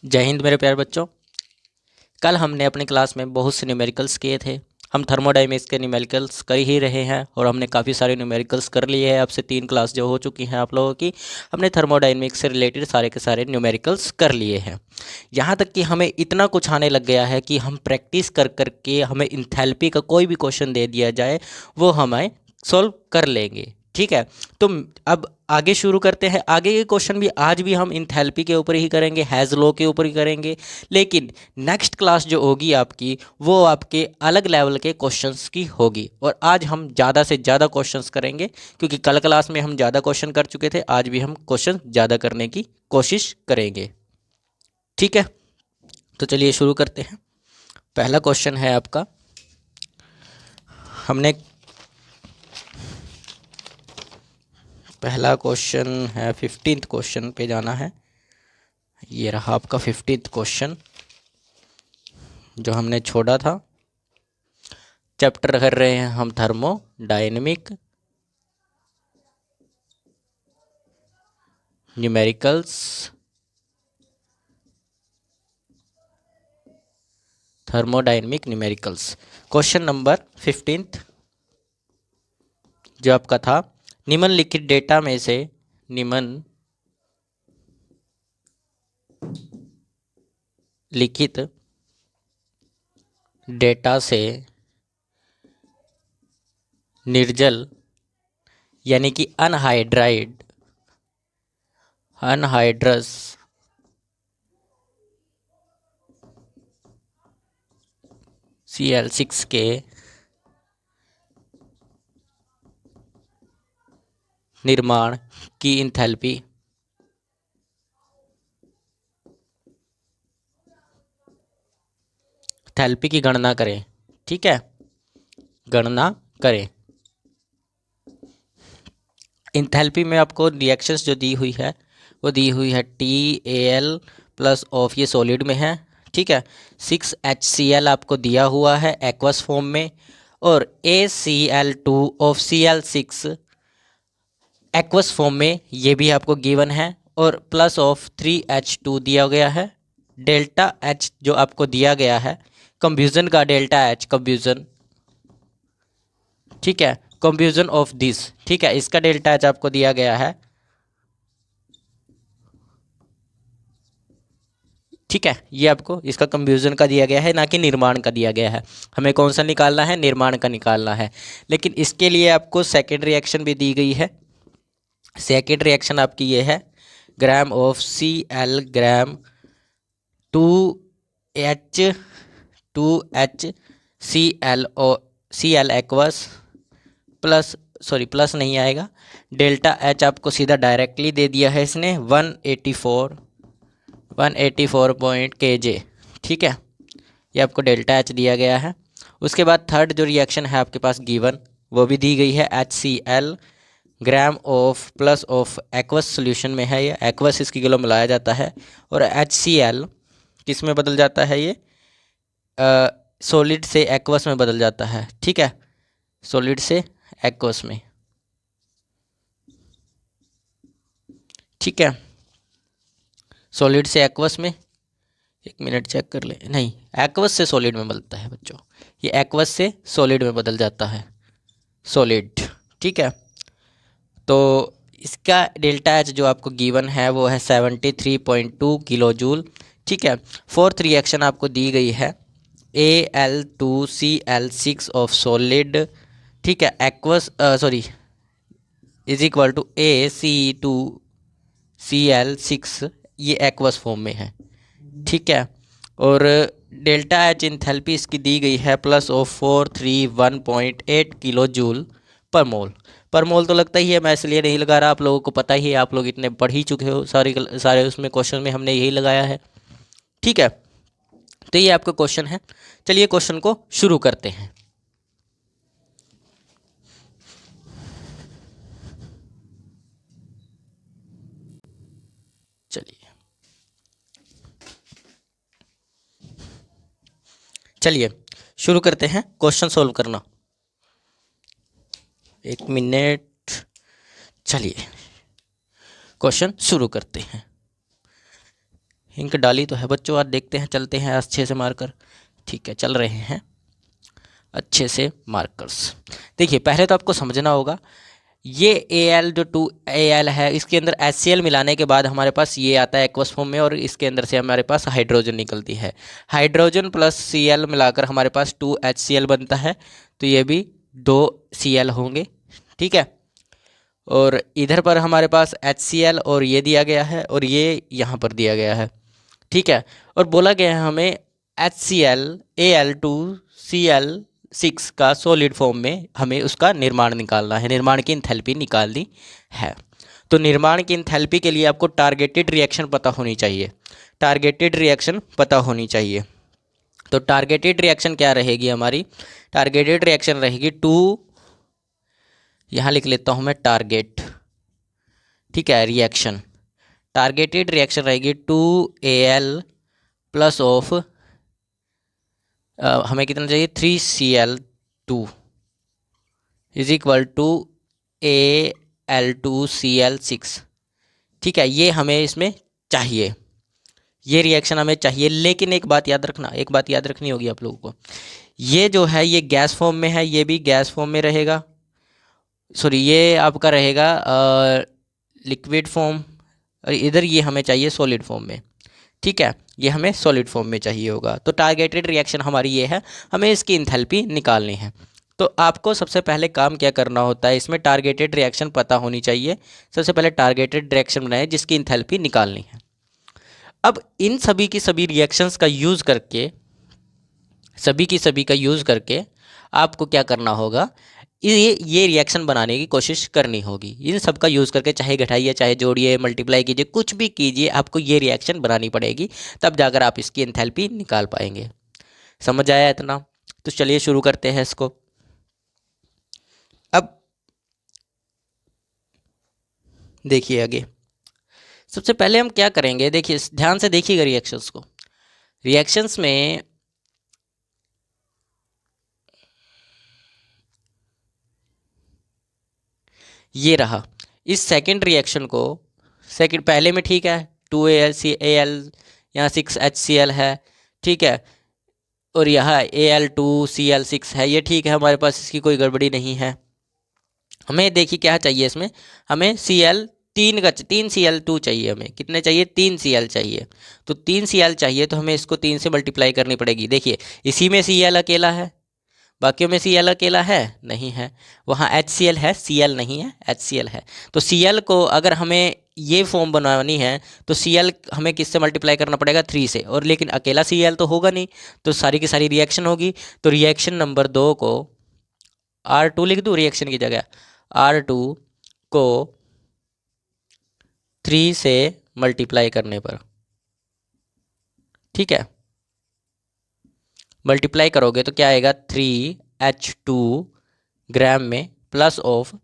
जय हिंद मेरे प्यारे बच्चों। कल हमने अपनी क्लास में बहुत से न्यूमेरिकल्स किए थे। हम थर्मोडायनेमिक्स के न्यूमेरिकल्स कर ही रहे हैं और हमने काफ़ी सारे न्यूमेरिकल्स कर लिए हैं। अब से 3 क्लास जो हो चुकी हैं आप लोगों की, हमने थर्मोडायनेमिक्स से रिलेटेड सारे के सारे न्यूमेरिकल्स कर लिए हैं। यहाँ तक कि हमें इतना कुछ आने लग गया है कि हम प्रैक्टिस कर कर के हमें इंथैल्पी का कोई भी क्वेश्चन दे दिया जाए वो हमें सॉल्व कर लेंगे। ठीक है, तो अब आगे शुरू करते हैं। आगे के क्वेश्चन भी आज भी हम इंथैल्पी के ऊपर ही करेंगे, हैज़ लॉ के ऊपर ही करेंगे। लेकिन नेक्स्ट क्लास जो होगी आपकी, वो आपके अलग लेवल के क्वेश्चंस की होगी और आज हम ज़्यादा से ज़्यादा क्वेश्चंस करेंगे क्योंकि कल क्लास में हम ज़्यादा क्वेश्चन कर चुके थे। आज भी हम क्वेश्चन ज़्यादा करने की कोशिश करेंगे। ठीक है, तो चलिए शुरू करते हैं। पहला क्वेश्चन है आपका, हमने पहला क्वेश्चन है 15th क्वेश्चन पे जाना है। ये रहा आपका 15th क्वेश्चन जो हमने छोड़ा था। चैप्टर कर रहे हैं हम thermodynamic numericals, thermodynamic numericals. Question number 15 जो आपका था, निम्नलिखित डेटा में से निम्नलिखित डेटा से निर्जल यानी कि अनहाइड्रस Cl6 के निर्माण की इंथैल्पी की गणना करें। ठीक है, गणना करें। इंथैल्पी में आपको रिएक्शंस जो दी हुई है वो दी हुई है TAL प्लस ऑफ, ये सॉलिड में है। ठीक है, 6HCl आपको दिया हुआ है एक्वस फॉर्म में और ACl2 of Cl6 aqueous form में, ये भी आपको गिवन है और प्लस ऑफ 3H2 दिया गया है। डेल्टा H जो आपको दिया गया है कंफ्यूजन का, डेल्टा H कंफ्यूजन, ठीक है, कंफ्यूजन ऑफ दिस, ठीक है, इसका डेल्टा H आपको दिया गया है। ठीक है, ये आपको इसका कंफ्यूजन का दिया गया है, ना कि निर्माण का दिया गया है। हमें कौन सा निकालना है? निर्माण का निकालना है। लेकिन इसके लिए आपको सेकेंड रिएक्शन भी दी गई है। सेकेंड रिएक्शन आपकी ये है, gram of Cl gram 2H Cl aqueous plus, sorry plus नहीं आएगा, डेल्टा H आपको सीधा डायरेक्टली दे दिया है इसने 184 kJ। ठीक है, ये आपको डेल्टा H दिया गया है। उसके बाद थर्ड जो रिएक्शन है आपके पास गिवन, वो भी दी गई है। HCl gram of plus of aqueous solution में है, ये एक्वस इसकी किलो मिलाया जाता है और HCl किस में बदल जाता है? ये सॉलिड से एक्वस में बदल जाता है। ठीक है, सॉलिड से एक्वस में। ठीक है, सॉलिड से एक्वस में, एक मिनट चेक कर ले, नहीं, एक्वस से सॉलिड में बदलता है बच्चों, ये एक्वस से सॉलिड में बदल जाता है, सॉलिड। ठीक है, तो इसका डेल्टा H जो आपको गिवन है वो है 73.2 किलो जूल। ठीक है, फोर्थ रिएक्शन आपको दी गई है Al2Cl6 ऑफ सॉलिड, ठीक है, aqueous sorry is equal to ACE2Cl6, ये एक्वस फॉर्म में है। ठीक है, और डेल्टा H इंथैल्पी इसकी दी गई है प्लस ऑफ 431.8 किलो जूल पर मोल। पर मोल तो लगता ही है, मैं इसलिए नहीं लगा रहा, आप लोगों को पता ही है, आप लोग इतने पढ़ ही चुके हो, सारे उसमें क्वेश्चन में हमने यही लगाया है। ठीक है, तो ये आपका क्वेश्चन है। चलिए क्वेश्चन को शुरू करते हैं। चलिए शुरू करते हैं क्वेश्चन सॉल्व करना। एक मिनट, चलिए क्वेश्चन शुरू करते हैं। इंक डाली तो है बच्चों, आज देखते हैं, चलते हैं अच्छे से मार्कर। ठीक है, चल रहे हैं अच्छे से मार्कर्स। देखिए पहले तो आपको समझना होगा, ये Al जो 2Al है, इसके अंदर HCl मिलाने के बाद हमारे पास ये आता है एक्वस फॉर्म में, और इसके अंदर से हमारे पास हाइड्रोजन निकलती है। हाइड्रोजन प्लस Cl मिलाकर हमारे पास 2HCl बनता है, तो ये भी 2Cl होंगे। ठीक है, और इधर पर हमारे पास HCl और ये दिया गया है, और ये यहाँ पर दिया गया है। ठीक है, और बोला गया है हमें HCl Al2Cl6 का सॉलिड फॉर्म में हमें उसका निर्माण निकालना है, निर्माण की इंथैल्पी निकालनी है। तो निर्माण की इंथैल्पी के लिए आपको टारगेटेड रिएक्शन पता होनी चाहिए, टारगेटेड रिएक्शन पता होनी चाहिए। तो टारगेटेड रिएक्शन क्या रहेगी हमारी? टारगेटेड रिएक्शन रहेगी यहाँ लिख लेता हूँ मैं टारगेट। ठीक है, रिएक्शन, टारगेटेड रिएक्शन रहेगी 2Al प्लस ऑफ हमें कितना चाहिए 3Cl2 is equal to Al2Cl6। ठीक है, ये हमें इसमें चाहिए, ये रिएक्शन हमें चाहिए। लेकिन एक बात याद रखना, एक बात याद रखनी होगी आप लोगों को, ये जो है ये गैस फॉर्म में है, ये भी गैस फॉर्म में रहेगा, सॉरी ये आपका रहेगा लिक्विड फॉर्म, और इधर ये हमें चाहिए सॉलिड फॉर्म में। ठीक है, ये हमें सॉलिड फॉर्म में चाहिए होगा। तो टारगेटेड रिएक्शन हमारी ये है, हमें इसकी इंथैल्पी निकालनी है। तो आपको सबसे पहले काम क्या करना होता है, इसमें टारगेटेड रिएक्शन पता होनी चाहिए। सबसे पहले टारगेटेड रिएक्शन बनाए जिसकी इंथैल्पी निकालनी है। अब इन सभी की सभी रिएक्शंस का यूज़ करके, सभी की सभी का यूज़ करके आपको क्या करना होगा, ये रिएक्शन बनाने की कोशिश करनी होगी। इन सब का यूज़ करके चाहे घटाइए, चाहे जोड़िए, मल्टीप्लाई कीजिए, कुछ भी कीजिए, आपको ये रिएक्शन बनानी पड़ेगी, तब जाकर आप इसकी एंथैल्पी निकाल पाएंगे। समझ आया इतना? तो चलिए शुरू करते हैं इसको। अब देखिए आगे, सबसे पहले हम क्या करेंगे, देखिए ध्यान से देखिएगा रिएक्शंस को। रिएक्शंस में ये रहा, इस सेकंड रिएक्शन को, सेकंड पहले में ठीक है 2AlCl यहाँ 6HCl है। ठीक है, और यहाँ Al2Cl6 है, ये ठीक है, हमारे पास इसकी कोई गड़बड़ी नहीं है। हमें देखिए क्या चाहिए इसमें, हमें Cl 3Cl2 चाहिए, हमें कितने चाहिए 3Cl चाहिए। तो 3Cl चाहिए तो हमें इसको 3 से मल्टीप्लाई करनी पड़ेगी। देखिए इसी में Cl अकेला है, बाकियों में Cl अकेला है नहीं है, वहाँ HCl है, Cl नहीं है, HCl है। तो Cl को अगर हमें ये फॉर्म बनवानी है तो Cl हमें किससे मल्टीप्लाई करना पड़ेगा 3 से, और लेकिन अकेला Cl तो होगा नहीं, तो सारी की सारी रिएक्शन होगी। तो रिएक्शन नंबर 2 को R2 लिख दूँ रिएक्शन की जगह, R2 को 3 से मल्टीप्लाई करने पर, ठीक है, मल्टीप्लाई करोगे तो क्या आएगा 3H2 ग्राम में plus of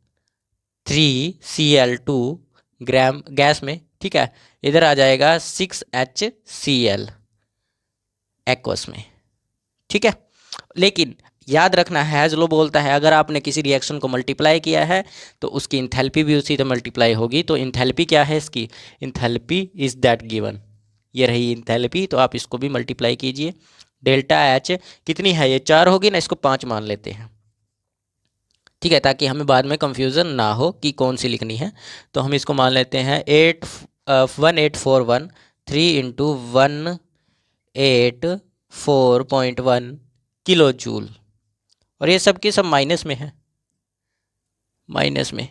3Cl2 gram gas में। ठीक है, इधर आ जाएगा 6HCl एक्वस में। ठीक है, लेकिन याद रखना है, हैज़ बोलता है अगर आपने किसी रिएक्शन को मल्टीप्लाई किया है तो उसकी इंथैल्पी भी उसी से मल्टीप्लाई होगी। तो इंथैल्पी क्या है इसकी, इंथैल्पी इज़ दैट गिवन, ये रही इंथैल्पी। तो आप इसको भी मल्टीप्लाई कीजिए। डेल्टा एच कितनी है, ये 4 होगी ना, इसको 5 मान लेते हैं। ठीक है, ताकि हमें बाद में कंफ्यूजन ना हो कि कौन सी लिखनी है। तो हम इसको मान लेते हैं 1841 3 × 184.1 किलो जूल। और ये सब की सब माइनस में है, माइनस में,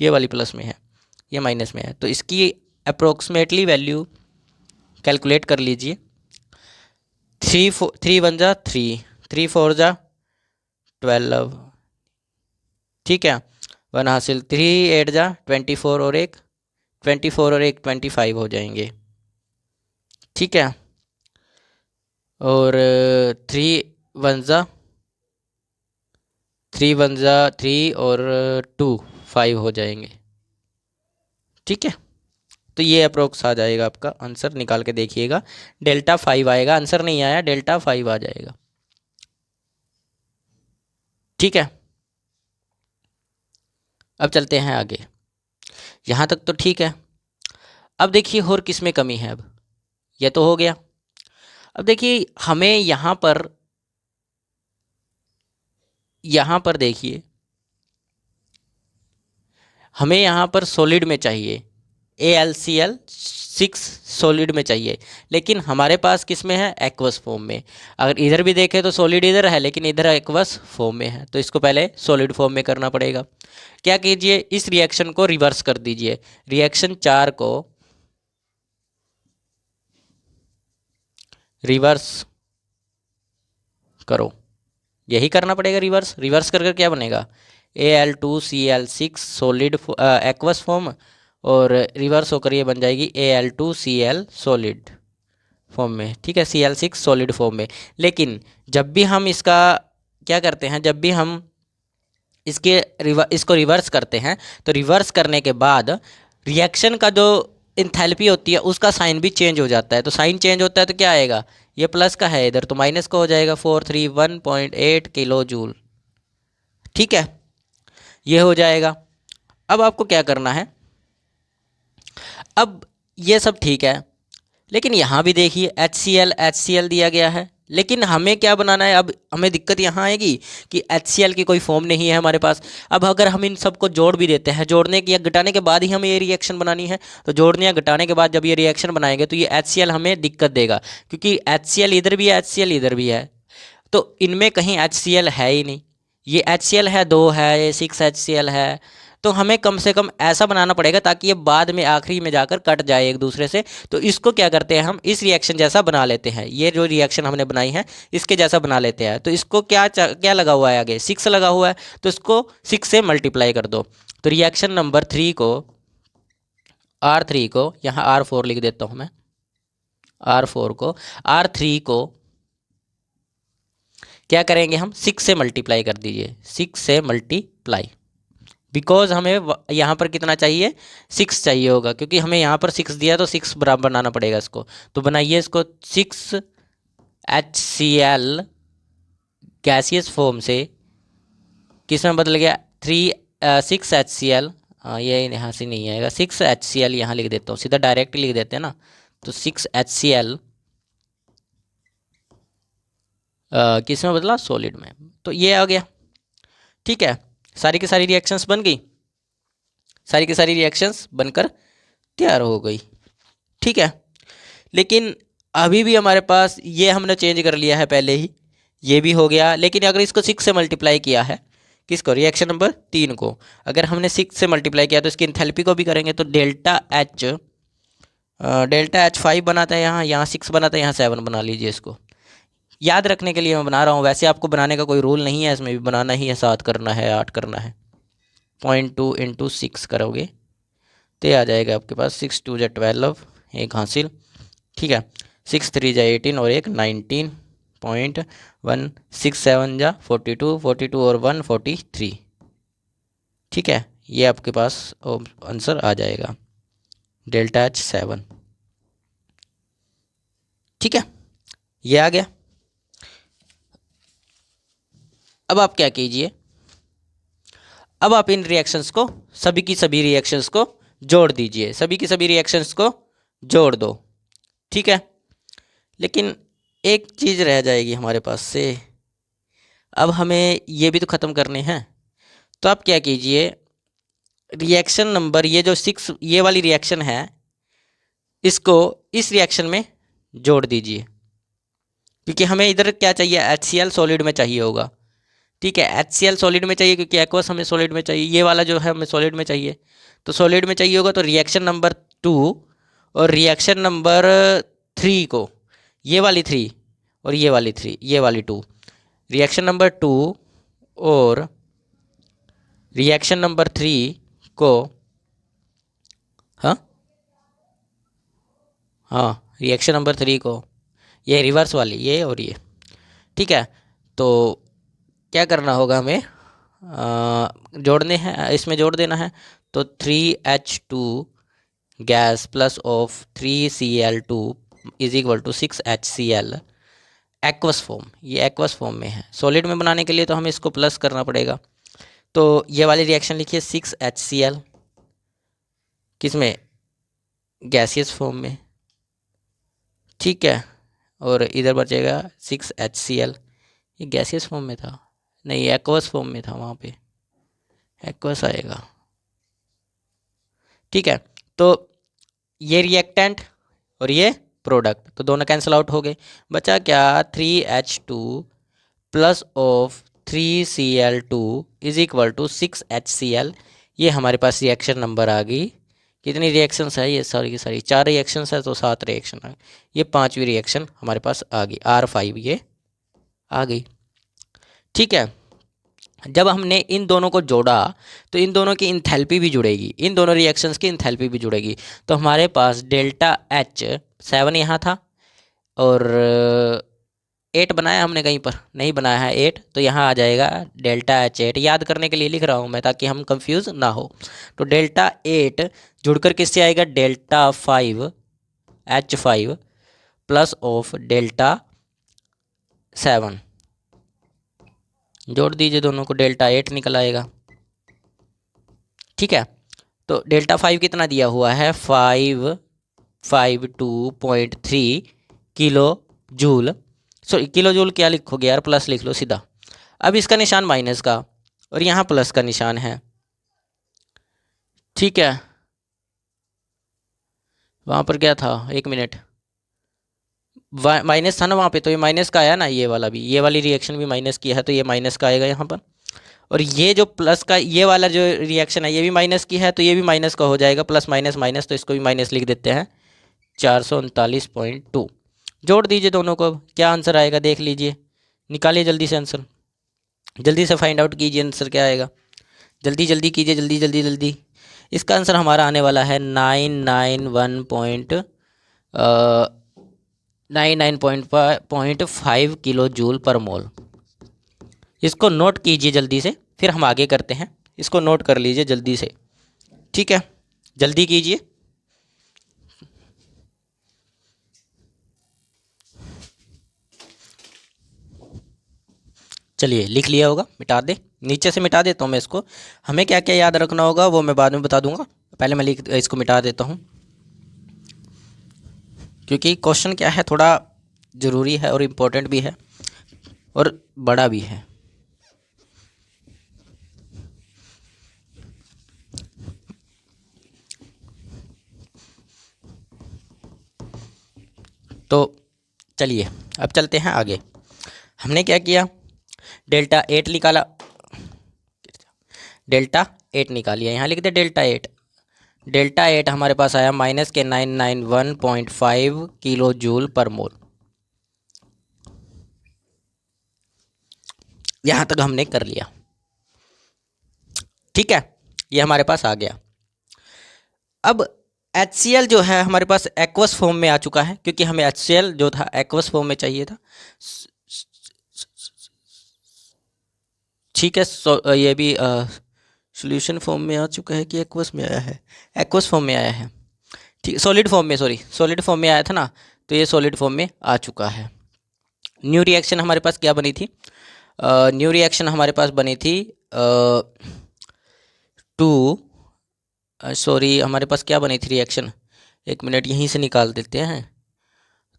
ये वाली प्लस में है, ये माइनस में है। तो इसकी अप्रोक्सीमेटली वैल्यू कैलकुलेट कर लीजिए। 3 1 जा 3, 3 4 जा 12, ठीक है, 1 हासिल, 3 8 जा 24 और एक 24 और एक 25 हो जाएंगे। ठीक है, और 3 1 जा 3 और 2 5 हो जाएंगे। ठीक है, तो ये अप्रोक्स आ जाएगा आपका आंसर, निकाल के देखिएगा। डेल्टा 5 आएगा, आंसर नहीं आया, डेल्टा 5 आ जाएगा। ठीक है, अब चलते हैं आगे। यहाँ तक तो ठीक है। अब देखिए और किस में कमी है। अब ये तो हो गया। अब देखिए हमें यहाँ पर देखिए हमें यहाँ पर सॉलिड में चाहिए, AlCl6 सॉलिड में चाहिए, लेकिन हमारे पास किस में है, एक्वस फॉर्म में। अगर इधर भी देखें तो सॉलिड इधर है, लेकिन इधर एक्वस फॉर्म में है, तो इसको पहले सॉलिड फॉर्म में करना पड़ेगा। क्या कीजिए, इस रिएक्शन को रिवर्स कर दीजिए। रिएक्शन 4 को रिवर्स करो, यही करना पड़ेगा। रिवर्स कर क्या बनेगा, Al2Cl6 सॉलिड एक्वस फॉर्म, और रिवर्स होकर ये बन जाएगी Al2Cl सॉलिड फॉर्म में। ठीक है, Cl6 सॉलिड फॉर्म में। लेकिन जब भी हम इसका क्या करते हैं, जब भी हम इसको रिवर्स करते हैं, तो रिवर्स करने के बाद रिएक्शन का जो इंथैल्पी होती है उसका साइन भी चेंज हो जाता है। तो साइन चेंज होता है तो क्या आएगा, ये प्लस का है इधर तो माइनस का हो जाएगा, 431.8 किलो जूल। ठीक है, ये हो जाएगा। अब आपको क्या करना है, अब ये सब ठीक है, लेकिन यहाँ भी देखिए HCl दिया गया है, लेकिन हमें क्या बनाना है। अब हमें दिक्कत यहाँ आएगी कि HCl की कोई फॉर्म नहीं है हमारे पास। अब अगर हम इन सबको जोड़ भी देते हैं, जोड़ने की या घटाने के बाद ही हमें ये रिएक्शन बनानी है, तो जोड़ने या घटाने के बाद जब ये रिएक्शन बनाएंगे तो ये HCl हमें दिक्कत देगा, क्योंकि HCl इधर भी है, HCl इधर भी है, तो इनमें कहीं HCl है ही नहीं। ये HCl है 2 है, ये 6 HCl है, तो हमें कम से कम ऐसा बनाना पड़ेगा ताकि ये बाद में आखिरी में जाकर कट जाए एक दूसरे से। तो इसको क्या करते हैं, हम इस रिएक्शन जैसा बना लेते हैं। ये जो रिएक्शन हमने बनाई है इसके जैसा बना लेते हैं। तो इसको क्या लगा हुआ है, आगे 6 लगा हुआ है, तो इसको 6 से मल्टीप्लाई कर दो। तो रिएक्शन नंबर 3 को, R3 को, यहाँ R4 लिख देता हूँ मैं, R4 को, R3 को क्या करेंगे हम, 6 से मल्टीप्लाई कर दीजिए, 6 से मल्टीप्लाई, बिकॉज हमें यहाँ पर कितना चाहिए, 6 चाहिए होगा, क्योंकि हमें यहाँ पर 6 दिया तो 6 बराबर बनाना पड़ेगा इसको। तो बनाइए इसको, 6 HCl गैसियस फॉर्म से किस में बदल गया, 6 HCl, ये यहाँ से नहीं आएगा, 6 HCl यहाँ लिख देता हूँ, सीधा डायरेक्ट लिख देते हैं ना। तो 6 HCl किस में बदला, सॉलिड में। तो ये आ गया। ठीक है, सारी की सारी रिएक्शंस बन गई, सारी की सारी रिएक्शंस बनकर तैयार हो गई। ठीक है, लेकिन अभी भी हमारे पास ये हमने चेंज कर लिया है पहले ही, ये भी हो गया। लेकिन अगर इसको 6 से मल्टीप्लाई किया है, किसको, रिएक्शन नंबर 3 को, अगर हमने 6 से मल्टीप्लाई किया तो इसकी इंथैल्पी को भी करेंगे, तो डेल्टा H 5 बनाता है, यहाँ 6 बनाता है, यहाँ 7 बना लीजिए। इसको याद रखने के लिए मैं बना रहा हूँ, वैसे आपको बनाने का कोई रूल नहीं है, इसमें भी बनाना ही है, 7 करना है, 8 करना है। 0.2 × 6 करोगे तो ये आ जाएगा आपके पास 6 2 = 12, एक हासिल। ठीक है, 6 3 = 18 और एक 19.1, 6 7 = 42, 42 और 1 43। ठीक है, ये आपके पास आंसर आ जाएगा, डेल्टा H 7। ठीक है, ये आ गया। अब आप क्या कीजिए, अब आप इन रिएक्शंस को, सभी की सभी रिएक्शंस को जोड़ दीजिए, सभी की सभी रिएक्शंस को जोड़ दो। ठीक है, लेकिन एक चीज़ रह जाएगी हमारे पास से, अब हमें ये भी तो ख़त्म करने हैं। तो आप क्या कीजिए, रिएक्शन नंबर, ये जो 6 ये वाली रिएक्शन है, इसको इस रिएक्शन में जोड़ दीजिए, क्योंकि हमें इधर क्या चाहिए, HCl सॉलिड में चाहिए होगा। ठीक है, HCl सॉलिड में चाहिए, क्योंकि एक्वस हमें सॉलिड में चाहिए, ये वाला जो है हमें सॉलिड में चाहिए, तो सॉलिड में चाहिए होगा। तो रिएक्शन नंबर 2 और रिएक्शन नंबर 3 को, ये वाली 3 और ये वाली 3, ये वाली 2, रिएक्शन नंबर 2 और रिएक्शन नंबर 3 को, हाँ हाँ, रिएक्शन नंबर 3 को, ये रिवर्स वाली, ये और ये। ठीक है, तो क्या करना होगा, हमें जोड़ने हैं, इसमें जोड़ देना है। तो 3H2 gas plus of 3Cl2 = 6 HCl aqueous form, ये एक्वस फॉर्म में है। सॉलिड में बनाने के लिए तो हमें इसको प्लस करना पड़ेगा। तो ये वाली रिएक्शन लिखिए, 6 HCl किस में, गैसियस फॉर्म में, ठीक है। और इधर बचेगा 6HCl, ये गैसियस फॉर्म में था, नहीं एक्वस फॉर्म में था, वहाँ पे एक्वस आएगा, ठीक है। तो ये रिएक्टेंट और ये प्रोडक्ट, तो दोनों कैंसिल आउट हो गए, बचा क्या 3H2 plus of 3Cl2 is equal to 6HCl। ये हमारे पास रिएक्शन नंबर आ गई। कितनी रिएक्शंस है ये सारी की सारी, 4 रिएक्शंस है तो 7 रिएक्शन आ गई। ये 5वीं रिएक्शन हमारे पास आ गई, R5 ये आ गई, ठीक है। जब हमने इन दोनों को जोड़ा तो इन दोनों की इंथैल्पी भी जुड़ेगी, इन दोनों रिएक्शंस की इंथैल्पी भी जुड़ेगी। तो हमारे पास डेल्टा H 7 यहाँ था और 8 बनाया हमने, कहीं पर नहीं बनाया है 8, तो यहाँ आ जाएगा डेल्टा H8। याद करने के लिए लिख रहा हूँ मैं ताकि हम कंफ्यूज ना हो। तो डेल्टा 8 जुड़कर किससे आएगा, delta 5 H5 plus of delta 7, जोड़ दीजिए दोनों को, डेल्टा 8 निकल आएगा, ठीक है। तो डेल्टा 5 कितना दिया हुआ है, 552.3 kilo joule, sorry kilo joule क्या लिखोगे यार, प्लस लिख लो सीधा। अब इसका निशान माइनस का और यहाँ प्लस का निशान है, ठीक है। वहाँ पर क्या था, एक मिनट, माइनस था ना वहाँ पे, तो ये माइनस का आया ना, ये वाला भी, ये वाली रिएक्शन भी माइनस की है तो ये माइनस का आएगा यहाँ पर। और ये जो प्लस का ये वाला जो रिएक्शन है ये भी माइनस की है तो ये भी माइनस का हो जाएगा, प्लस माइनस माइनस, तो इसको भी माइनस लिख देते हैं, 439.2। जोड़ दीजिए दोनों को, क्या आंसर आएगा देख लीजिए, निकालिए जल्दी से आंसर, जल्दी से फाइंड आउट कीजिए आंसर क्या आएगा, जल्दी जल्दी कीजिए, जल्दी जल्दी जल्दी। इसका आंसर हमारा आने वाला है 99.5 किलो जूल पर मोल। इसको नोट कीजिए जल्दी से, फिर हम आगे करते हैं। इसको नोट कर लीजिए जल्दी से, ठीक है, जल्दी कीजिए। चलिए लिख लिया होगा, मिटा दे, नीचे से मिटा देता हूँ मैं इसको। हमें क्या क्या याद रखना होगा वो मैं बाद में बता दूंगा, पहले मैं इसको मिटा देता हूँ, क्योंकि क्वेश्चन क्या है थोड़ा ज़रूरी है और इम्पोर्टेंट भी है और बड़ा भी है। तो चलिए अब चलते हैं आगे। हमने क्या किया, डेल्टा 8 निकाला, डेल्टा 8 निकालिए, यहाँ लिख दे डेल्टा 8। डेल्टा 8 हमारे पास आया माइनस के 991.5 किलो जूल पर मोल। यहाँ तक हमने कर लिया, ठीक है, ये हमारे पास आ गया। अब HCl जो है हमारे पास एक्वस फॉर्म में आ चुका है, क्योंकि हमें HCl जो था एक्वस फॉर्म में चाहिए था, ठीक है। ये भी सॉल्यूशन फॉर्म में आ चुका है कि एक्वस में आया है, एक्वस फॉर्म में आया है, ठीक, सॉलिड फॉर्म में, सॉरी सॉलिड फॉर्म में आया था ना, तो ये सॉलिड फॉर्म में आ चुका है। न्यू रिएक्शन हमारे पास क्या बनी थी, न्यू रिएक्शन हमारे पास बनी थी सॉरी हमारे पास क्या बनी थी रिएक्शन, एक मिनट यहीं से निकाल देते हैं।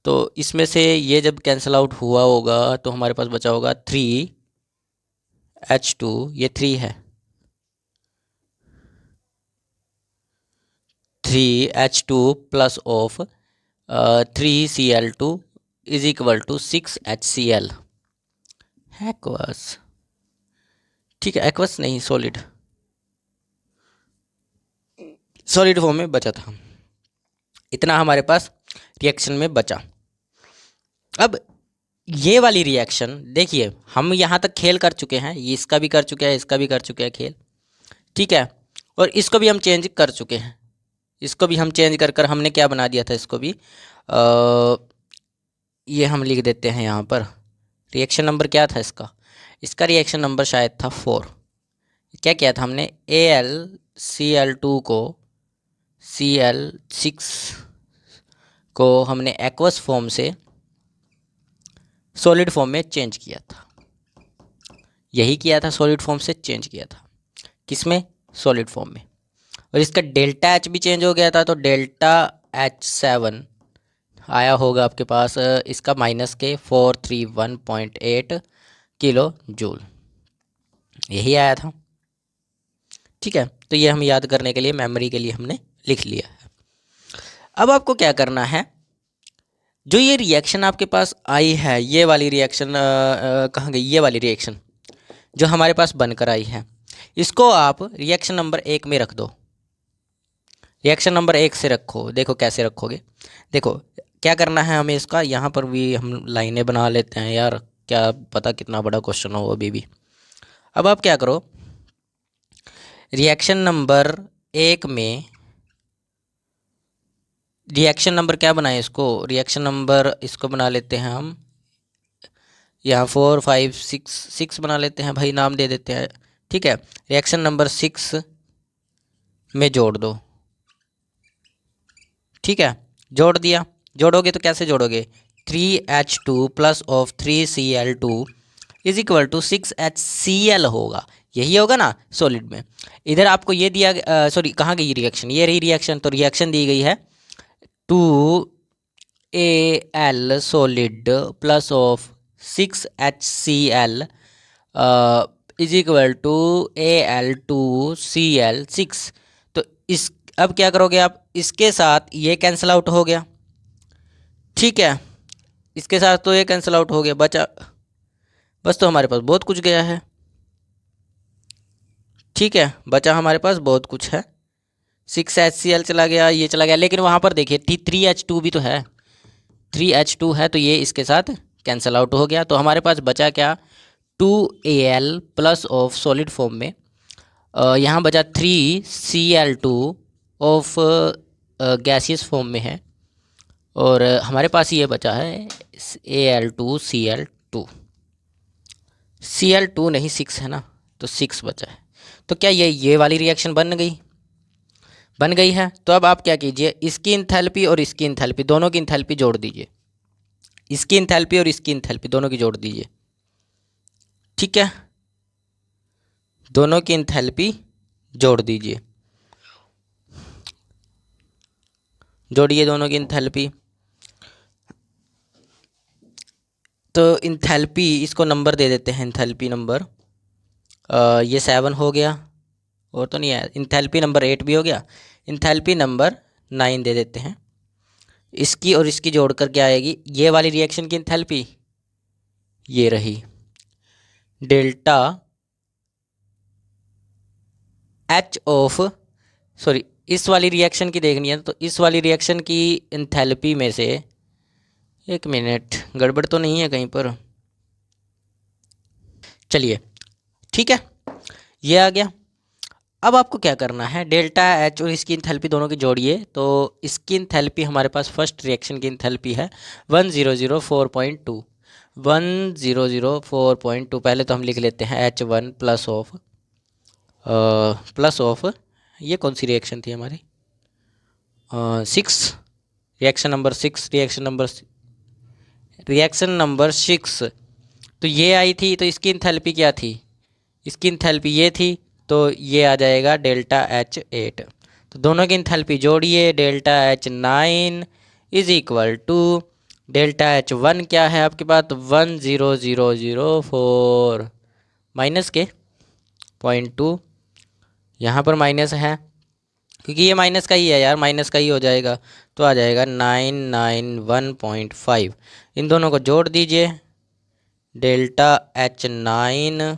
तो इसमें से ये जब कैंसिल आउट हुआ होगा तो हमारे पास बचा होगा 3H2, ये 3 है, 3H2 plus of 3Cl2 is equal to 6HCl, aqueous, ठीक है, एक्वस नहीं सॉलिड, सॉलिड फॉर्म में बचा था। इतना हमारे पास रिएक्शन में बचा। अब ये वाली रिएक्शन देखिए, हम यहाँ तक खेल कर चुके हैं, ये इसका भी कर चुके हैं, इसका भी कर चुके हैं खेल, ठीक है। और इसको भी हम चेंज कर चुके हैं, इसको भी हम चेंज कर कर हमने क्या बना दिया था, इसको भी ये हम लिख देते हैं यहाँ पर। रिएक्शन नंबर क्या था इसका, इसका रिएक्शन नंबर शायद था 4। क्या किया था हमने, AlCl2 को Cl6 को हमने एक्वस फॉर्म से सॉलिड फॉर्म में चेंज किया था, यही किया था, सॉलिड फॉर्म से चेंज किया था, किसमें, सॉलिड फॉर्म में। और इसका डेल्टा H भी चेंज हो गया था, तो डेल्टा H7 आया होगा आपके पास, इसका माइनस के 431.8 किलो जूल, यही आया था। ठीक है, तो ये हम याद करने के लिए, मेमोरी के लिए हमने लिख लिया है। अब आपको क्या करना है, जो ये रिएक्शन आपके पास आई है, ये वाली रिएक्शन कहाँ गई, ये वाली रिएक्शन जो हमारे पास बनकर आई है, इसको आप रिएक्शन नंबर 1 में रख दो। रिएक्शन नंबर 1 से रखो। देखो कैसे रखोगे, देखो क्या करना है हमें, इसका यहाँ पर भी हम लाइनें बना लेते हैं यार, क्या पता कितना बड़ा क्वेश्चन हो अभी भी। अब आप क्या करो, रिएक्शन नंबर 1 में, रिएक्शन नंबर क्या बनाए इसको, रिएक्शन नंबर इसको बना लेते हैं हम यहाँ 4 5 6 बना लेते हैं भाई, नाम दे देते हैं। ठीक है, रिएक्शन नंबर 6 में जोड़ दो। ठीक है, जोड़ दिया। जोड़ोगे तो कैसे जोड़ोगे, 3H2 plus of 3Cl2 is equal to 6HCl होगा, यही होगा ना सॉलिड में। इधर आपको ये दिया, सॉरी कहाँ गई रिएक्शन, ये रही रिएक्शन, तो रिएक्शन दी गई है 2Al solid plus of 6HCl is equal to Al2Cl6। तो इस, अब क्या करोगे आप, इसके साथ ये कैंसिल आउट हो गया। ठीक है, इसके साथ तो ये कैंसिल आउट हो गया, बचा बस, तो हमारे पास बहुत कुछ गया है। ठीक है, बचा हमारे पास बहुत कुछ है, 6HCl चला गया, ये चला गया, लेकिन वहाँ पर देखिए 3H2 भी तो है, 3H2 है, तो ये इसके साथ कैंसिल आउट हो गया। तो हमारे पास बचा क्या, 2Al plus of solid form में, यहाँ बचा 3Cl2 ऑफ गैसियस फॉर्म में है, और हमारे पास ये बचा है Al2Cl2, Cl2 नहीं 6 है ना, तो 6 बचा है। तो क्या ये वाली रिएक्शन बन गई, बन गई है। तो अब आप क्या कीजिए, इसकी इंथैल्पी और इसकी इंथैल्पी दोनों की इंथैल्पी जोड़ दीजिए, इसकी इंथैल्पी और इसकी इंथैल्पी दोनों की जोड़ दीजिए। ठीक है, दोनों की इंथैल्पी जोड़ दीजिए, जोड़िए दोनों की इंथैल्पी। तो इंथैल्पी, इसको नंबर दे देते हैं, इंथैल्पी नंबर ये 7 हो गया, और तो नहीं है, इंथैल्पी नंबर 8 भी हो गया, इंथैल्पी नंबर 9 दे देते हैं। इसकी और इसकी जोड़कर क्या आएगी, ये वाली रिएक्शन की इंथैल्पी ये रही, डेल्टा H ऑफ, सॉरी इस वाली रिएक्शन की देखनी है, तो इस वाली रिएक्शन की इंथैल्पी में से, एक मिनट गड़बड़ तो नहीं है कहीं पर, चलिए ठीक है, ये आ गया। अब आपको क्या करना है, डेल्टा H और इसकी इंथैल्पी दोनों की जोड़िए। तो इसकी इंथैल्पी हमारे पास फर्स्ट रिएक्शन की इंथैल्पी है 1004.2, 1004.2। पहले तो हम लिख लेते हैं H1 प्लस ऑफ ये कौन सी रिएक्शन थी हमारी, 6, रिएक्शन नंबर 6, रिएक्शन नंबर 6। तो ये आई थी, तो इसकी इंथैल्पी क्या थी, इसकी इंथैल्पी ये थी, तो ये आ जाएगा डेल्टा H8। तो दोनों की इंथैल्पी जोड़िए, delta H9 is equal to delta H1 क्या है आपके पास, 10004 माइनस के 0.2, यहाँ पर माइनस है क्योंकि ये माइनस का ही है यार, माइनस का ही हो जाएगा, तो आ जाएगा 991.5। इन दोनों को जोड़ दीजिए, डेल्टा H9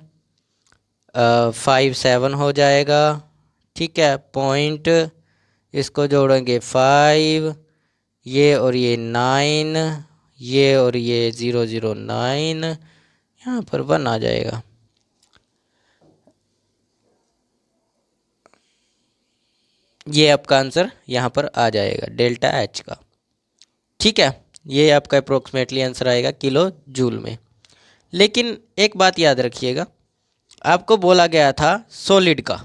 57 हो जाएगा। ठीक है, पॉइंट इसको जोड़ेंगे 5, ये और ये 9, ये और ये 009, यहाँ पर 1 आ जाएगा। ये आपका आंसर यहाँ पर आ जाएगा डेल्टा H का। ठीक है, ये आपका अप्रोक्सीमेटली आंसर आएगा किलो जूल में। लेकिन एक बात याद रखिएगा, आपको बोला गया था सॉलिड का,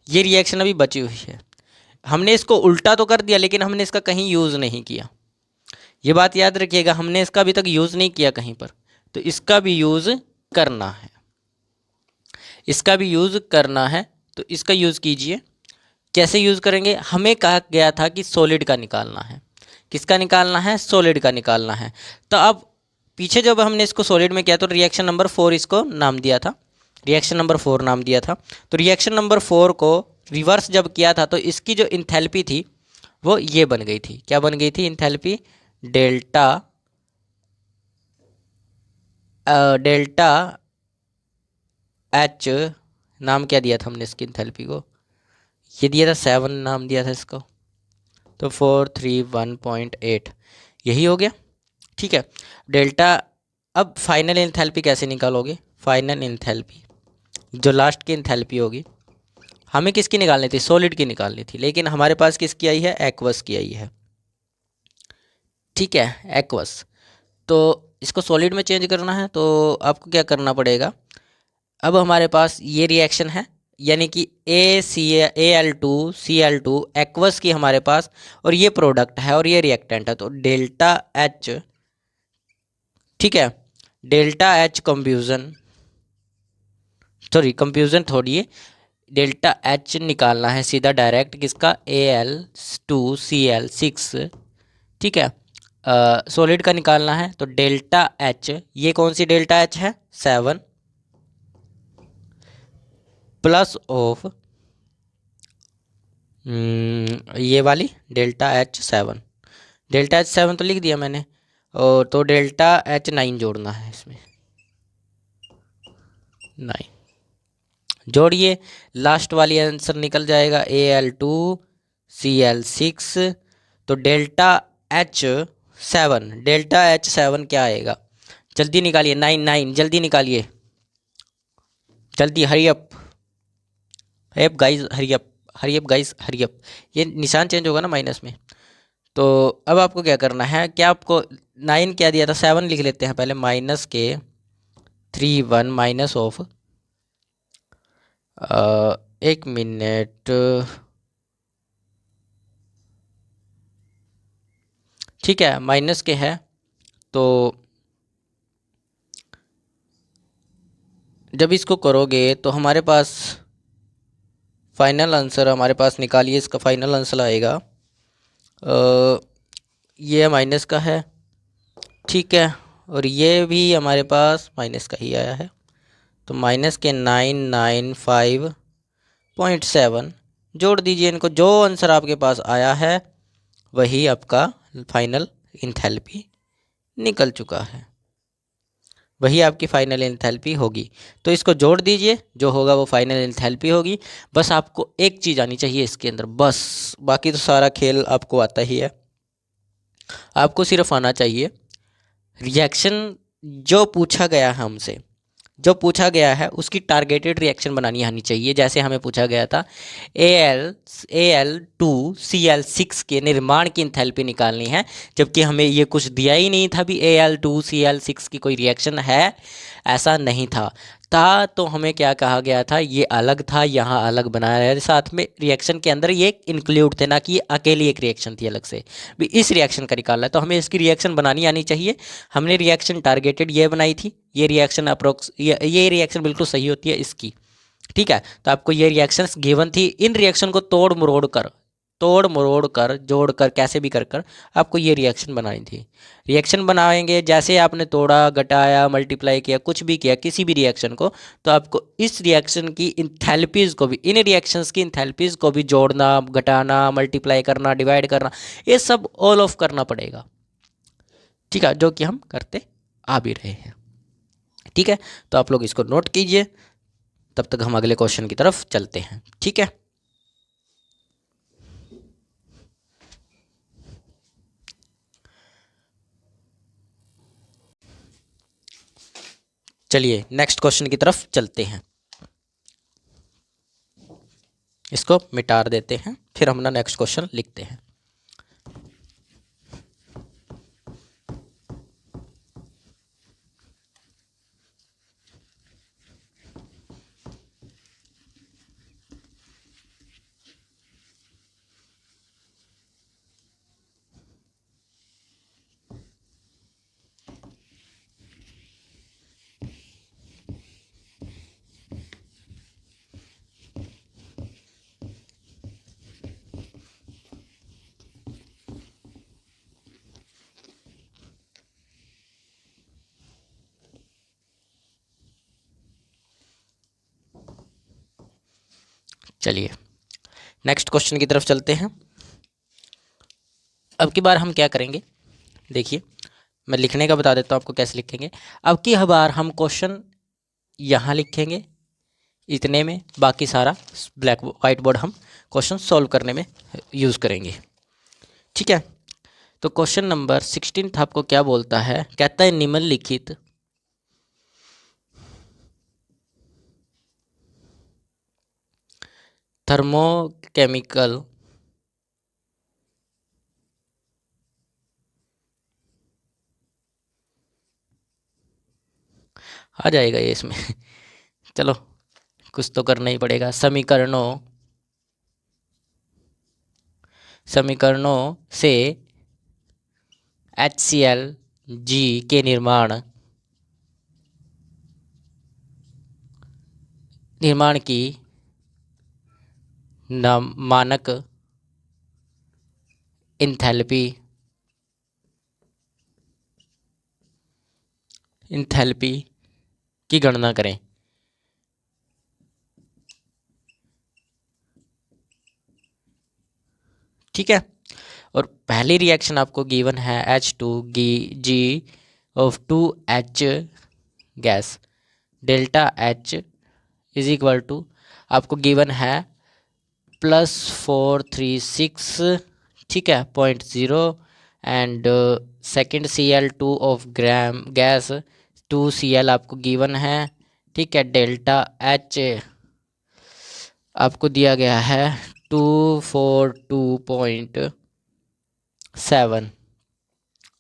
ये रिएक्शन अभी बची हुई है, हमने इसको उल्टा तो कर दिया लेकिन हमने इसका कहीं यूज़ नहीं किया। ये बात याद रखिएगा, हमने इसका अभी तक यूज़ नहीं किया कहीं पर, तो इसका भी यूज़ करना है, इसका भी यूज़ करना है, तो इसका यूज़ कीजिए। कैसे यूज़ करेंगे, हमें कहा गया था कि सॉलिड का निकालना है। किसका निकालना है, सॉलिड का निकालना है। तो अब पीछे जब हमने इसको सॉलिड में किया तो रिएक्शन नंबर 4 इसको नाम दिया था, रिएक्शन नंबर 4 नाम दिया था। तो रिएक्शन नंबर 4 को रिवर्स जब किया था तो इसकी जो इंथैल्पी थी वो ये बन गई थी, क्या बन गई थी, इंथैल्पी डेल्टा डेल्टा एच, नाम क्या दिया था हमने इसकी इंथैल्पी को, ये दिया था 7 नाम दिया था इसको। तो 431.8 यही हो गया। ठीक है, डेल्टा। अब फाइनल इंथैल्पी कैसे निकालोगे, फाइनल इंथैल्पी जो लास्ट की इंथैल्पी होगी, हमें किसकी निकालनी थी, सॉलिड की निकालनी थी, लेकिन हमारे पास किसकी आई है, एक्वस की आई है। ठीक है, एक्वस। तो इसको सॉलिड में चेंज करना है तो आपको क्या करना पड़ेगा, अब हमारे पास ये रिएक्शन है, यानी कि AL2 एक्वस की हमारे पास, और ये प्रोडक्ट है और ये रिएक्टेंट है, तो डेल्टा एच, ठीक है, delta H confusion, sorry confusion थोड़ी है, डेल्टा एच निकालना है सीधा डायरेक्ट किसका, Al2Cl6, ठीक है, सॉलिड का निकालना है। तो डेल्टा एच, ये कौन सी डेल्टा एच है, 7 प्लस ऑफ ये वाली डेल्टा H7, डेल्टा H7 तो लिख दिया मैंने, और तो डेल्टा H9 जोड़ना है इसमें, 9 जोड़िए, लास्ट वाली आंसर निकल जाएगा Al2Cl6। तो डेल्टा H7 क्या आएगा, जल्दी निकालिए, 9 जल्दी निकालिए, जल्दी, hurry up, hurry guys, hurry up guys, hurry up. ये निशान चेंज होगा ना माइनस में। तो अब आपको क्या करना है, क्या आपको 9 क्या दिया था, 7 लिख लेते हैं पहले, माइनस के 31 माइनस ऑफ, एक मिनट, ठीक है, माइनस के है। तो जब इसको करोगे तो हमारे पास फाइनल आंसर, हमारे पास निकालिए, इसका फाइनल आंसर आएगा, ये माइनस का है, ठीक है, और ये भी हमारे पास माइनस का ही आया है। तो माइनस के 995.7 जोड़ दीजिए इनको, जो आंसर आपके पास आया है वही आपका फाइनल इंथैल्पी निकल चुका है, वही आपकी फाइनल इंथैल्पी होगी। तो इसको जोड़ दीजिए, जो होगा वो फाइनल इंथैल्पी होगी। बस आपको एक चीज़ आनी चाहिए इसके अंदर, बस, बाकी तो सारा खेल आपको आता ही है। आपको सिर्फ आना चाहिए रिएक्शन, जो पूछा गया है हमसे, जो पूछा गया है उसकी टारगेटेड रिएक्शन बनानी आनी चाहिए। जैसे हमें पूछा गया था Al2Cl6 के निर्माण की इंथैल्पी निकालनी है, जबकि हमें ये कुछ दिया ही नहीं था भी Al2Cl6 की कोई रिएक्शन है, ऐसा नहीं था तो हमें क्या कहा गया था, ये अलग था, यहाँ अलग बनाया है, साथ में रिएक्शन के अंदर ये इंक्लूड थे, ना कि अकेली एक रिएक्शन थी अलग से भी इस रिएक्शन का निकालना है। तो हमें इसकी रिएक्शन बनानी आनी चाहिए। हमने रिएक्शन टारगेटेड ये बनाई थी, ये रिएक्शन अप्रोक्स, ये रिएक्शन बिल्कुल सही होती है इसकी, ठीक है। तो आपको ये रिएक्शंस गिवन थी, इन रिएक्शन को तोड़ मरोड़ कर जोड़ कर कैसे भी कर कर आपको ये रिएक्शन बनानी थी। रिएक्शन बनाएंगे, जैसे आपने तोड़ा, घटाया, मल्टीप्लाई किया, कुछ भी किया किसी भी रिएक्शन को, तो आपको इस रिएक्शन की इंथैल्पीज़ को भी, इन रिएक्शंस की इंथैल्पीज़ को भी जोड़ना, घटाना, मल्टीप्लाई करना, डिवाइड करना, ये सब ऑल ऑफ करना पड़ेगा, ठीक है, जो कि हम करते आ भी रहे हैं। ठीक है, तो आप लोग इसको नोट कीजिए, तब तक हम अगले क्वेश्चन की तरफ चलते हैं। ठीक है, चलिए नेक्स्ट क्वेश्चन की तरफ चलते हैं। इसको मिटा देते हैं, फिर हम ना नेक्स्ट क्वेश्चन लिखते हैं। चलिए नेक्स्ट क्वेश्चन की तरफ चलते हैं। अब की बार हम क्या करेंगे, देखिए मैं लिखने का बता देता हूँ आपको कैसे लिखेंगे। अब की बार हम क्वेश्चन यहाँ लिखेंगे इतने में, बाकी सारा ब्लैक वाइट बोर्ड हम क्वेश्चन सॉल्व करने में यूज़ करेंगे, ठीक है। तो क्वेश्चन नंबर 16 आपको क्या बोलता है, कहता है निम्नलिखित थर्मोकेमिकल आ जाएगा ये इसमें चलो कुछ तो करना ही पड़ेगा। समीकरणों से HCl जी के निर्माण की मानक इंथैल्पी की गणना करें। ठीक है, और पहली रिएक्शन आपको गिवन है H2G of 2H gas, delta H is equal to आपको गिवन है +436, ठीक है, 0.0 and second Cl2 of gram gas 2Cl आपको गिवन है, ठीक है। डेल्टा H आपको दिया गया है 242.7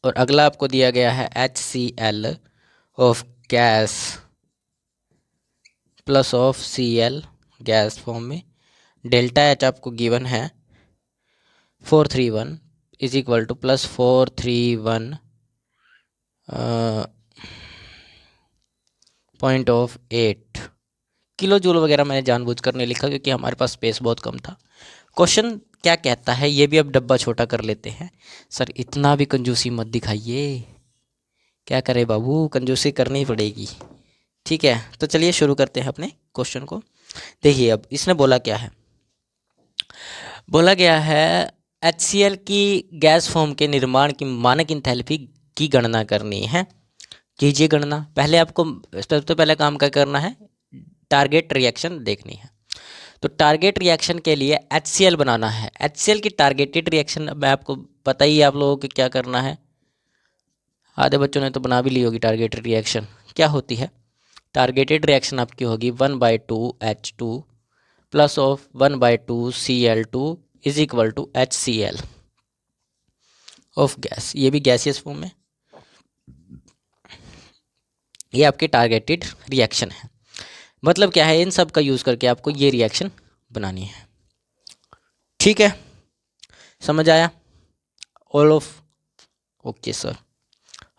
और अगला आपको दिया गया है HCl of gas plus of Cl gas form में, डेल्टा H आपको गिवन है 431 is equal to +431.8 kilo joule वगैरह मैंने जानबूझकर नहीं लिखा क्योंकि हमारे पास स्पेस बहुत कम था। क्वेश्चन क्या कहता है ये भी अब डब्बा छोटा कर लेते हैं। सर इतना भी कंजूसी मत दिखाइए, क्या करे बाबू, कंजूसी करनी ही पड़ेगी, ठीक है। तो चलिए शुरू करते हैं अपने क्वेश्चन को। देखिए अब इसने बोला क्या है, बोला गया है HCl की गैस फॉर्म के निर्माण की मानक इंथैल्पी की गणना करनी है। कीजिए गणना। पहले आपको सबसे पहले काम क्या करना है, टारगेट रिएक्शन देखनी है। तो टारगेट रिएक्शन के लिए HCl बनाना है। HCl की टारगेटेड रिएक्शन मैं आपको पता ही है आप लोगों को क्या करना है, आधे बच्चों ने तो बना भी ली होगी। टारगेटेड रिएक्शन क्या होती है, टारगेटेड रिएक्शन आपकी होगी 1/2 H2 plus of 1/2 Cl2 is equal to HCl of gas, ये भी गैसियस फॉर्म में, ये आपकी टारगेटेड रिएक्शन है। मतलब क्या है, इन सब का यूज़ करके आपको ये रिएक्शन बनानी है, ठीक है। समझ आया ऑल ऑफ, ओके सर,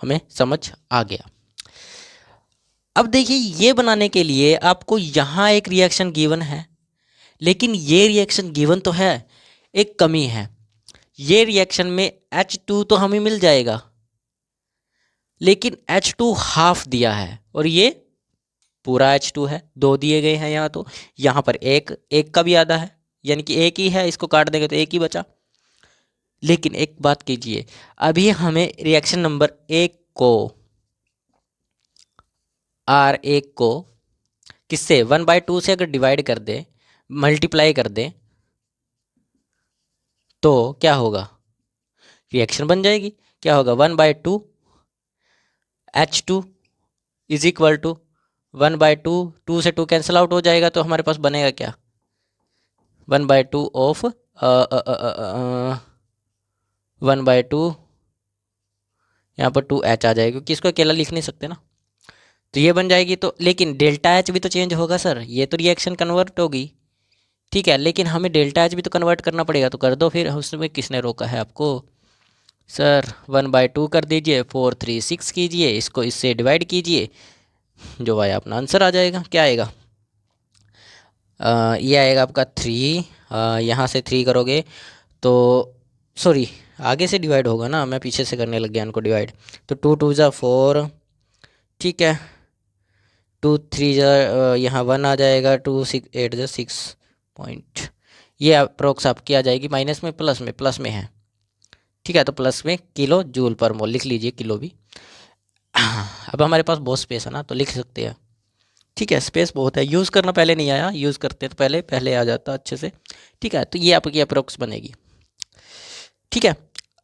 हमें समझ आ गया। अब देखिए ये बनाने के लिए आपको यहाँ एक रिएक्शन गिवन है, लेकिन ये रिएक्शन गिवन तो है, एक कमी है। ये रिएक्शन में H2 तो हमें मिल जाएगा, लेकिन H2 हाफ दिया है और ये पूरा H2 है, दो दिए गए हैं यहाँ, तो यहाँ पर एक का भी आधा है, यानी कि एक ही है, इसको काट देंगे तो एक ही बचा। लेकिन एक बात कीजिए, अभी हमें रिएक्शन नंबर R1 को किससे 1/2 से अगर डिवाइड कर दे, मल्टीप्लाई कर दे, तो क्या होगा, रिएक्शन बन जाएगी। क्या होगा, 1/2 H2 इज इक्वल टू 1/2, 2 से 2 कैंसिल आउट हो जाएगा, तो हमारे पास बनेगा क्या, 1/2 ऑफ 1/2, यहाँ पर 2H आ जाएगा क्योंकि इसको अकेला लिख नहीं सकते ना, तो ये बन जाएगी। तो लेकिन डेल्टा H भी तो चेंज होगा सर, ये तो रिएक्शन कन्वर्ट होगी, ठीक है, लेकिन हमें डेल्टा H भी तो कन्वर्ट करना पड़ेगा, तो कर दो फिर, उसमें किसने रोका है आपको। सर 1/2 कर दीजिए, 436 कीजिए, इसको इससे डिवाइड कीजिए, जो आया अपना आंसर आ जाएगा। क्या आएगा, ये आएगा आपका 3, यहाँ से 3 करोगे तो सॉरी आगे से डिवाइड होगा ना, मैं पीछे से करने लग गया इनको डिवाइड। तो 2 2 ज़ा 4, ठीक है, 2 3 ज़ा यहाँ 1 आ जाएगा, 2 6 8 ज़ा 6, पॉइंट, ये अप्रोक्स आपकी आ जाएगी माइनस में प्लस में है, ठीक है। तो प्लस में किलो जूल पर मोल लिख लीजिए, किलो भी। अब हमारे पास बहुत स्पेस है ना, तो लिख सकते हैं, ठीक है। स्पेस बहुत है, यूज़ करना पहले नहीं आया, यूज़ करते तो पहले पहले आ जाता अच्छे से, ठीक है। तो ये आपकी अप्रोक्स बनेगी, ठीक है।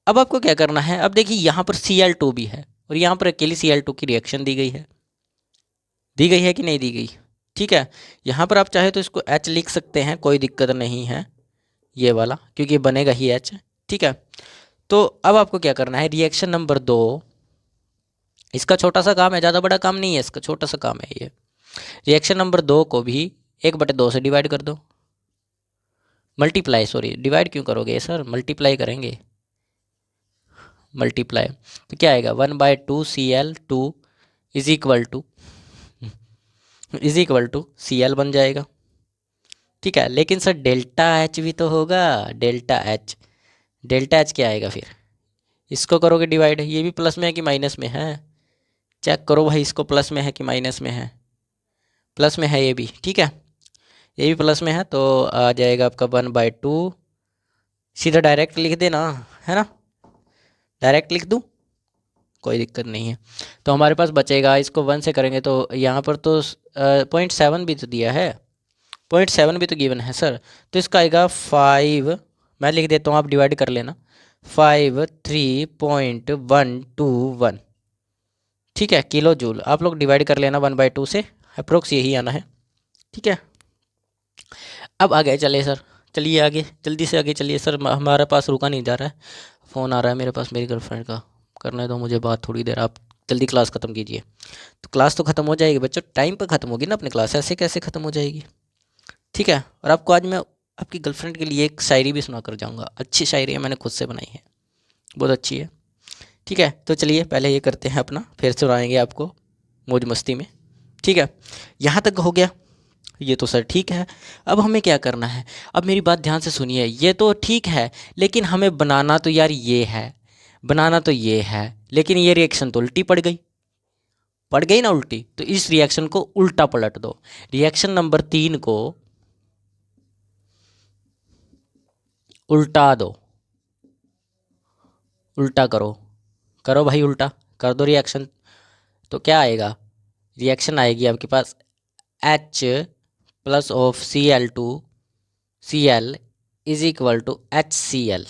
अब आपको क्या करना है, अब देखिए यहाँ पर Cl2 भी है और यहाँ पर अकेली Cl2 की रिएक्शन दी गई है कि नहीं दी गई, ठीक है। यहाँ पर आप चाहे तो इसको H लिख सकते हैं, कोई दिक्कत नहीं है ये वाला, क्योंकि ये बनेगा ही H, ठीक है। तो अब आपको क्या करना है, रिएक्शन नंबर 2, इसका छोटा सा काम है, ज़्यादा बड़ा काम नहीं है इसका, छोटा सा काम है ये। रिएक्शन नंबर 2 को भी 1/2 से डिवाइड कर दो, मल्टीप्लाई, सॉरी डिवाइड क्यों करोगे सर, मल्टीप्लाई करेंगे, मल्टीप्लाई। तो क्या आएगा, 1/2 Cl2 is equal to Cl बन जाएगा, ठीक है। लेकिन सर डेल्टा H भी तो होगा, डेल्टा H क्या आएगा फिर, इसको करोगे डिवाइड, ये भी प्लस में है कि माइनस में है, चेक करो भाई, इसको प्लस में है कि माइनस में है, प्लस में है ये भी, ठीक है। ये भी प्लस में है, तो आ जाएगा आपका 1/2, सीधा डायरेक्ट लिख देना, है ना, डायरेक्ट लिख दूँ, कोई दिक्कत नहीं है। तो हमारे पास बचेगा, इसको 1 से करेंगे तो यहाँ पर तो 0.7 भी तो दिया है, 0.7 भी तो गिवन है सर, तो इसका आएगा 5, मैं लिख देता हूँ, आप डिवाइड कर लेना, 53.121, ठीक है, किलो जूल। आप लोग डिवाइड कर लेना 1/2 से, अप्रोक्स यही आना है, ठीक है। अब आगे चले सर, चलिए आगे, जल्दी से आगे चलिए सर, हमारे पास रुका नहीं जा रहा है, फ़ोन आ रहा है मेरे पास मेरी गर्लफ्रेंड का, करने दो मुझे बात थोड़ी देर, आप जल्दी क्लास ख़त्म कीजिए। तो क्लास तो ख़त्म हो जाएगी बच्चों, टाइम पर ख़त्म होगी ना अपनी क्लास, ऐसे कैसे ख़त्म हो जाएगी, ठीक है। और आपको आज मैं आपकी गर्लफ्रेंड के लिए एक शायरी भी सुना कर जाऊँगा, अच्छी शायरी है, मैंने खुद से बनाई है, बहुत अच्छी है, ठीक है। तो चलिए पहले ये करते हैं अपना, फिर सुनाएंगे आपको मौज मस्ती में, ठीक है। यहाँ तक हो गया, ये तो सर ठीक है। अब हमें क्या करना है, अब मेरी बात ध्यान से सुनिए, ये तो ठीक है, लेकिन हमें बनाना तो यार ये है, बनाना तो ये है, लेकिन ये रिएक्शन तो उल्टी पड़ गई ना उल्टी, तो इस रिएक्शन को उल्टा पलट दो, रिएक्शन नंबर 3 को उल्टा दो, उल्टा करो भाई, उल्टा कर दो रिएक्शन। तो क्या आएगा, रिएक्शन आएगी आपके पास H plus of Cl is equal to HCl,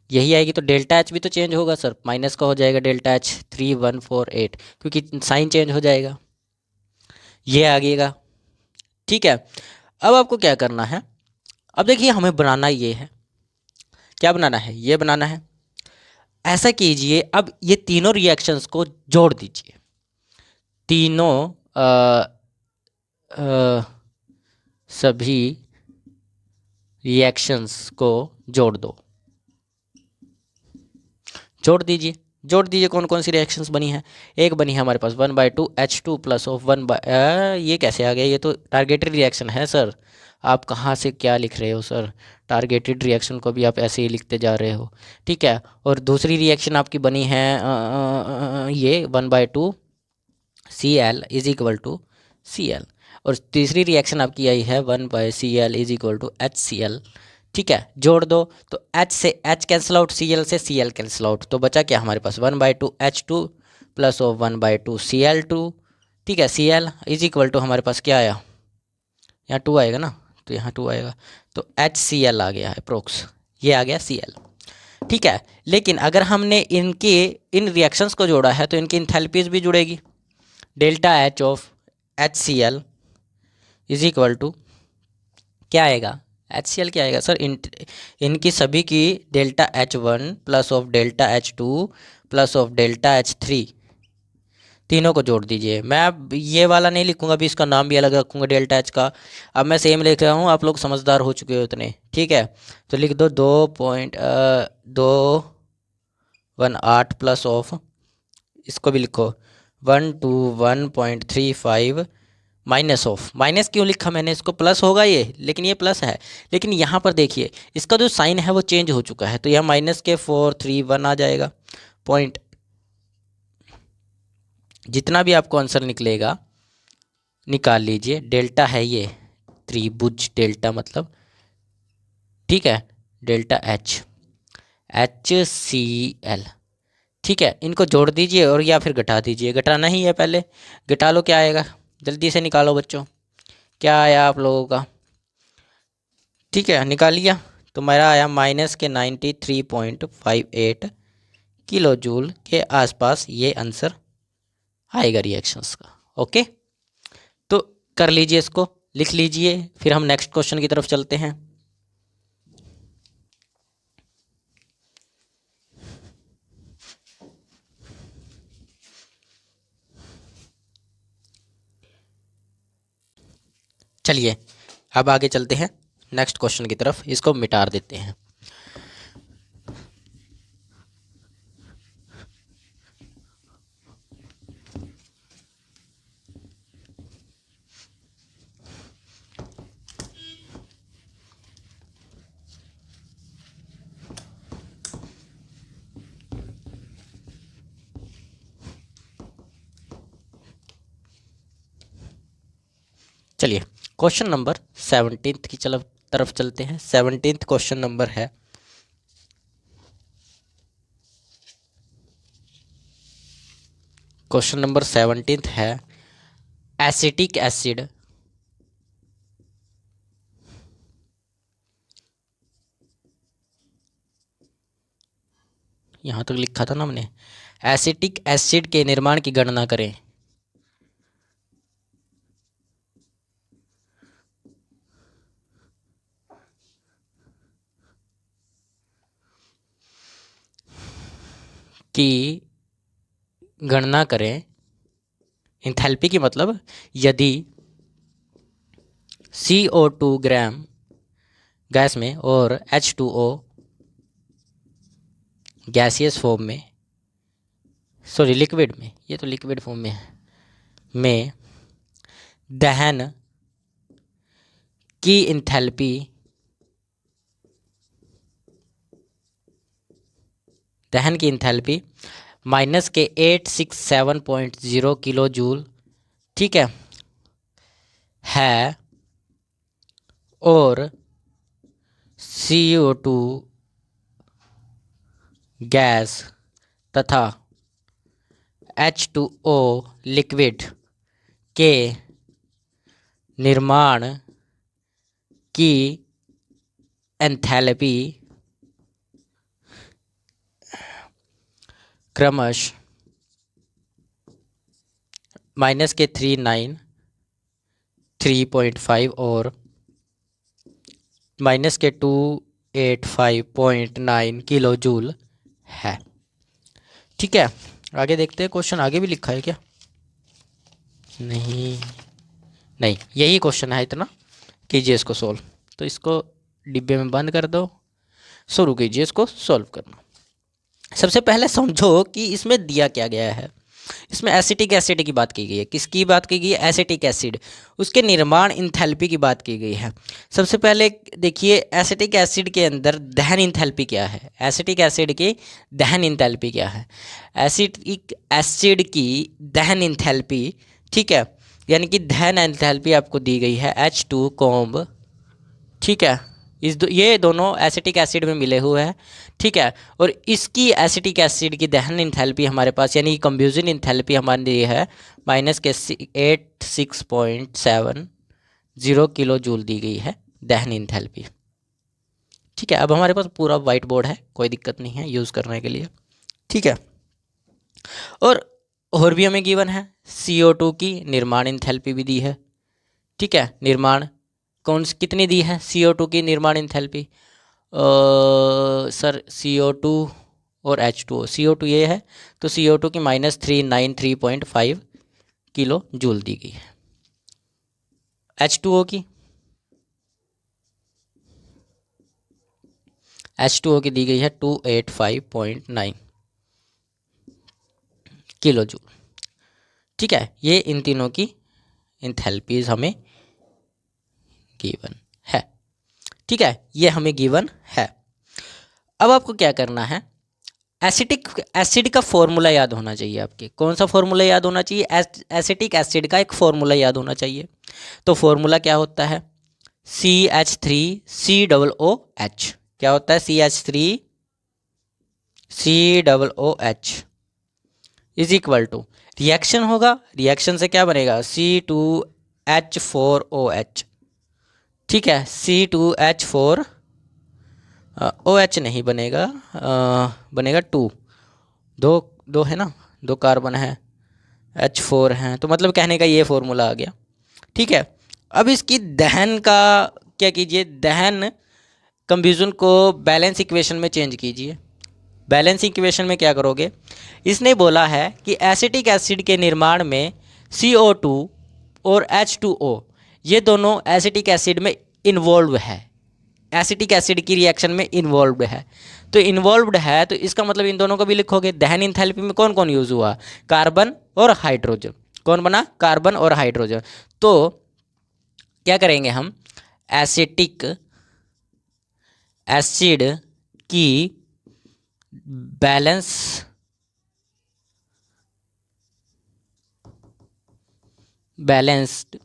यही आएगी। तो डेल्टा H भी तो चेंज होगा सर, माइनस का हो जाएगा डेल्टा H 3148, क्योंकि साइन चेंज हो जाएगा, ये आएगा, ठीक है। अब आपको क्या करना है, अब देखिए हमें बनाना ये है, क्या बनाना है, ये बनाना है। ऐसा कीजिए, अब ये तीनों रिएक्शंस को जोड़ दीजिए, तीनों सभी रिएक्शंस को जोड़ दो, जोड़ दीजिए कौन कौन सी रिएक्शंस बनी है, एक बनी है हमारे पास 1/2 H2 प्लस ऑफ 1 ये कैसे आ गया, ये तो टारगेटेड रिएक्शन है सर, आप कहाँ से क्या लिख रहे हो सर, टारगेटेड रिएक्शन को भी आप ऐसे ही लिखते जा रहे हो, ठीक है। और दूसरी रिएक्शन आपकी बनी है ये 1/2 Cl is equal to Cl, और तीसरी रिएक्शन आपकी आई है 1/Cl is equal to HCl, ठीक है। जोड़ दो, तो H से H कैंसिल आउट, Cl से Cl कैंसिल आउट, तो बचा क्या हमारे पास 1/2 H2 प्लस ऑफ 1/2 Cl2, ठीक है। Cl इज इक्वल टू हमारे पास क्या आया, यहाँ 2 आएगा ना, तो यहाँ 2 आएगा, तो HCl आ गया है अप्रोक्स, ये आ गया Cl, ठीक है। लेकिन अगर हमने इन रिएक्शंस को जोड़ा है तो इनकी इंथैल्पीज भी जुड़ेगी, delta H of HCl is equal to क्या आएगा, HCl क्या आएगा सर, इनकी सभी की delta H1 plus of delta H2 plus of delta H3, तीनों को जोड़ दीजिए। मैं अब ये वाला नहीं लिखूंगा, अभी इसका नाम भी अलग रखूंगा डेल्टा H का, अब मैं सेम लिख रहा हूँ, आप लोग समझदार हो चुके हो इतने, ठीक है। तो लिख दो 2.218 प्लस ऑफ, इसको भी लिखो 121.35 माइनस ऑफ, माइनस क्यों लिखा मैंने, इसको प्लस होगा ये, लेकिन ये प्लस है, लेकिन यहाँ पर देखिए इसका जो साइन है वो चेंज हो चुका है, तो यह माइनस के 431 आ जाएगा पॉइंट, जितना भी आपको आंसर निकलेगा निकाल लीजिए, डेल्टा है ये त्रिभुज डेल्टा मतलब, ठीक है, डेल्टा HCl, ठीक है। इनको जोड़ दीजिए और या फिर घटा दीजिए, घटाना ही है पहले, घटा लो, क्या आएगा जल्दी से निकालो बच्चों, क्या आया आप लोगों का, ठीक है, निकाल लिया। तो मेरा आया -93.58 किलो जूल के आसपास ये आंसर आएगा रिएक्शंस का। ओके, तो कर लीजिए, इसको लिख लीजिए, फिर हम नेक्स्ट क्वेश्चन की तरफ चलते हैं। चलिए अब आगे चलते हैं नेक्स्ट क्वेश्चन की तरफ, इसको मिटा देते हैं। चलिए क्वेश्चन नंबर 17 की तरफ चलते हैं। 17 क्वेश्चन नंबर है, क्वेश्चन नंबर 17 है, एसिटिक एसिड यहाँ तक लिखा था ना हमने, एसिटिक एसिड के निर्माण की गणना करें। की गणना करें, इंथैल्पी की मतलब यदि CO2 ग्राम गैस में और H2O गैसियस फॉर्म में, सॉरी लिक्विड में, ये तो लिक्विड फॉर्म में है, में दहन की इंथैल्पी, दहन की इंथैल्पी माइनस के 867.0 किलो जूल, ठीक है, और CO2 गैस तथा H2O लिक्विड के निर्माण की एंथैल्पी क्रमश माइनस के 393.5 और माइनस के 285.9 किलो जूल है, ठीक है। आगे देखते हैं, क्वेश्चन आगे भी लिखा है क्या, नहीं नहीं, यही क्वेश्चन है, इतना कीजिए इसको सोल्व। तो इसको डिब्बे में बंद कर दो, शुरू कीजिए इसको सोल्व करना। सबसे पहले समझो कि इसमें दिया क्या गया है। इसमें एसिटिक एसिड की बात की गई है, किसकी बात की गई है, एसिटिक एसिड, उसके निर्माण इंथैल्पी की बात की गई है। सबसे पहले देखिए एसिटिक एसिड के अंदर दहन इंथैल्पी क्या है, एसिटिक एसिड की दहन इंथैल्पी क्या है, एसिटिक एसिड की दहन इंथैल्पी, ठीक है, यानी कि दहन इंथैल्पी आपको दी गई है H2 कॉम्ब, ठीक है, ये दोनों एसिटिक एसिड में मिले हुए हैं, ठीक है, और इसकी एसिटिक एसिड की दहन इंथैल्पी हमारे पास यानी कंब्यूजन इंथैल्पी हमारे लिए है माइनस के 86.70 किलो जूल दी गई है दहन इंथैल्पी, ठीक है। अब हमारे पास पूरा वाइट बोर्ड है, कोई दिक्कत नहीं है यूज़ करने के लिए, ठीक है। और भी हमें गिवन है CO2 की निर्माण इंथैल्पी भी दी है, ठीक है, निर्माण कितनी दी है CO2 की निर्माण इंथैल्पी, सर CO2 और H2O, CO2 ये है तो CO2 की -393.5 किलो जूल दी गई है, H2O की दी गई है 285.9 किलो जूल, ठीक है। ये इन तीनों की इंथैल्पीज हमें गिवन है, ठीक है, ये हमें गिवन है। अब आपको क्या करना है, एसिटिक एसिड का फॉर्मूला याद होना चाहिए आपके। कौन सा फॉर्मूला याद होना चाहिए, एसिटिक एसिड का एक फॉर्मूला याद होना चाहिए। तो फॉर्मूला क्या होता है, CH3COOH। क्या होता है? CH3COOH is equal to, reaction होगा, रिएक्शन से क्या बनेगा? C2H4OH। ठीक है, C2H4 OH नहीं बनेगा, बनेगा 2, दो दो है ना, दो कार्बन है, H4 हैं, तो मतलब कहने का ये फॉर्मूला आ गया। ठीक है, अब इसकी दहन का क्या कीजिए, दहन कंफ्यूजन को बैलेंस इक्वेशन में चेंज कीजिए। बैलेंस इक्वेशन में क्या करोगे? इसने बोला है कि एसिटिक एसिड के निर्माण में CO2 और H2O ये दोनों एसिटिक एसिड में इन्वॉल्व है, एसिटिक एसिड की रिएक्शन में इन्वॉल्व्ड है। तो इन्वॉल्व्ड है तो इसका मतलब इन दोनों को भी लिखोगे। दहन इंथैल्पी में कौन कौन यूज़ हुआ? कार्बन और हाइड्रोजन। कौन बना? कार्बन और हाइड्रोजन। तो क्या करेंगे हम? एसिटिक एसिड की बैलेंस्ड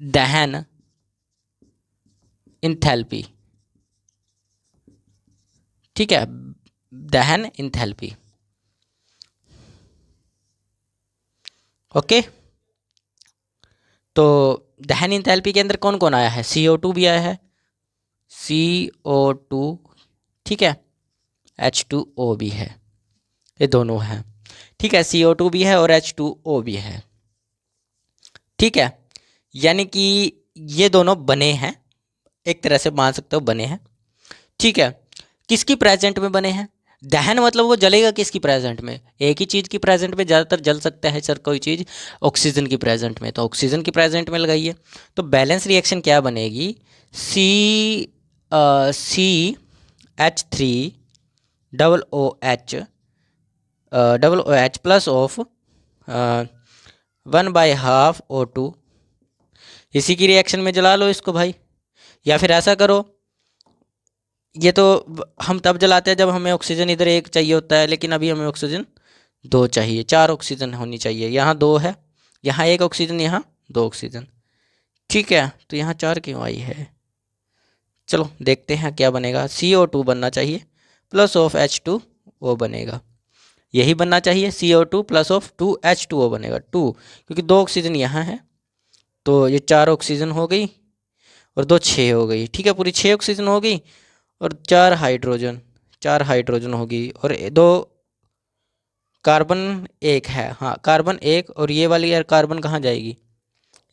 दहन इंथैल्पी, ठीक है, दहन इंथैल्पी। ओके, तो दहन इंथैल्पी के अंदर कौन कौन आया है? CO2 भी आया है, CO2, ठीक है, H2O भी है, ये दोनों हैं। ठीक है, CO2 भी है और H2O भी है। ठीक है, यानी कि ये दोनों बने हैं, एक तरह से मान सकते हो बने हैं। ठीक है, किसकी प्रेजेंट में बने हैं? दहन मतलब वो जलेगा किसकी प्रेजेंट में? एक ही चीज़ की प्रेजेंट में ज़्यादातर जल सकता है सर कोई चीज़, ऑक्सीजन की प्रेजेंट में, तो ऑक्सीजन की प्रेजेंट में लगाइए। तो बैलेंस रिएक्शन क्या बनेगी? CH3OOH plus of 1/2 O2। इसी की रिएक्शन में जला लो इसको भाई, या फिर ऐसा करो, ये तो हम तब जलाते हैं जब हमें ऑक्सीजन इधर एक चाहिए होता है, लेकिन अभी हमें ऑक्सीजन 2 चाहिए, 4 ऑक्सीजन होनी चाहिए। यहाँ 2 है, यहाँ 1 ऑक्सीजन, यहाँ 2 ऑक्सीजन। ठीक है, तो यहाँ 4 क्यों आई है? चलो देखते हैं क्या बनेगा। CO2 बनना चाहिए प्लस ऑफ H2O बनेगा, यही बनना चाहिए। CO2 प्लस ऑफ 2H2O बनेगा 2, क्योंकि 2 ऑक्सीजन यहाँ है, तो ये 4 ऑक्सीजन हो गई और 2 6 हो गई। ठीक है, पूरी 6 ऑक्सीजन हो गई और 4 हाइड्रोजन, 4 हाइड्रोजन होगी और 2 कार्बन 1 है। हाँ, कार्बन 1, और ये वाली यार कार्बन कहाँ जाएगी?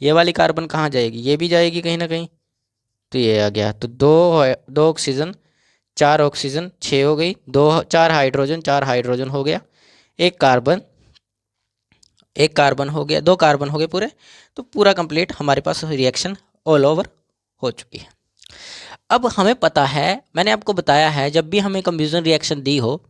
ये वाली कार्बन कहाँ जाएगी? ये भी जाएगी कहीं ना कहीं, तो ये आ गया। तो 2 ऑक्सीजन, 4 ऑक्सीजन, 6 हो गई, 4 हाइड्रोजन, 4 हाइड्रोजन हो गया, एक कार्बन, एक कार्बन हो गया, 2 कार्बन हो गए पूरे। तो पूरा कंप्लीट हमारे पास रिएक्शन ऑल ओवर हो चुकी है। अब हमें पता है, मैंने आपको बताया है, जब भी हमें कंफ्यूजन रिएक्शन दी हो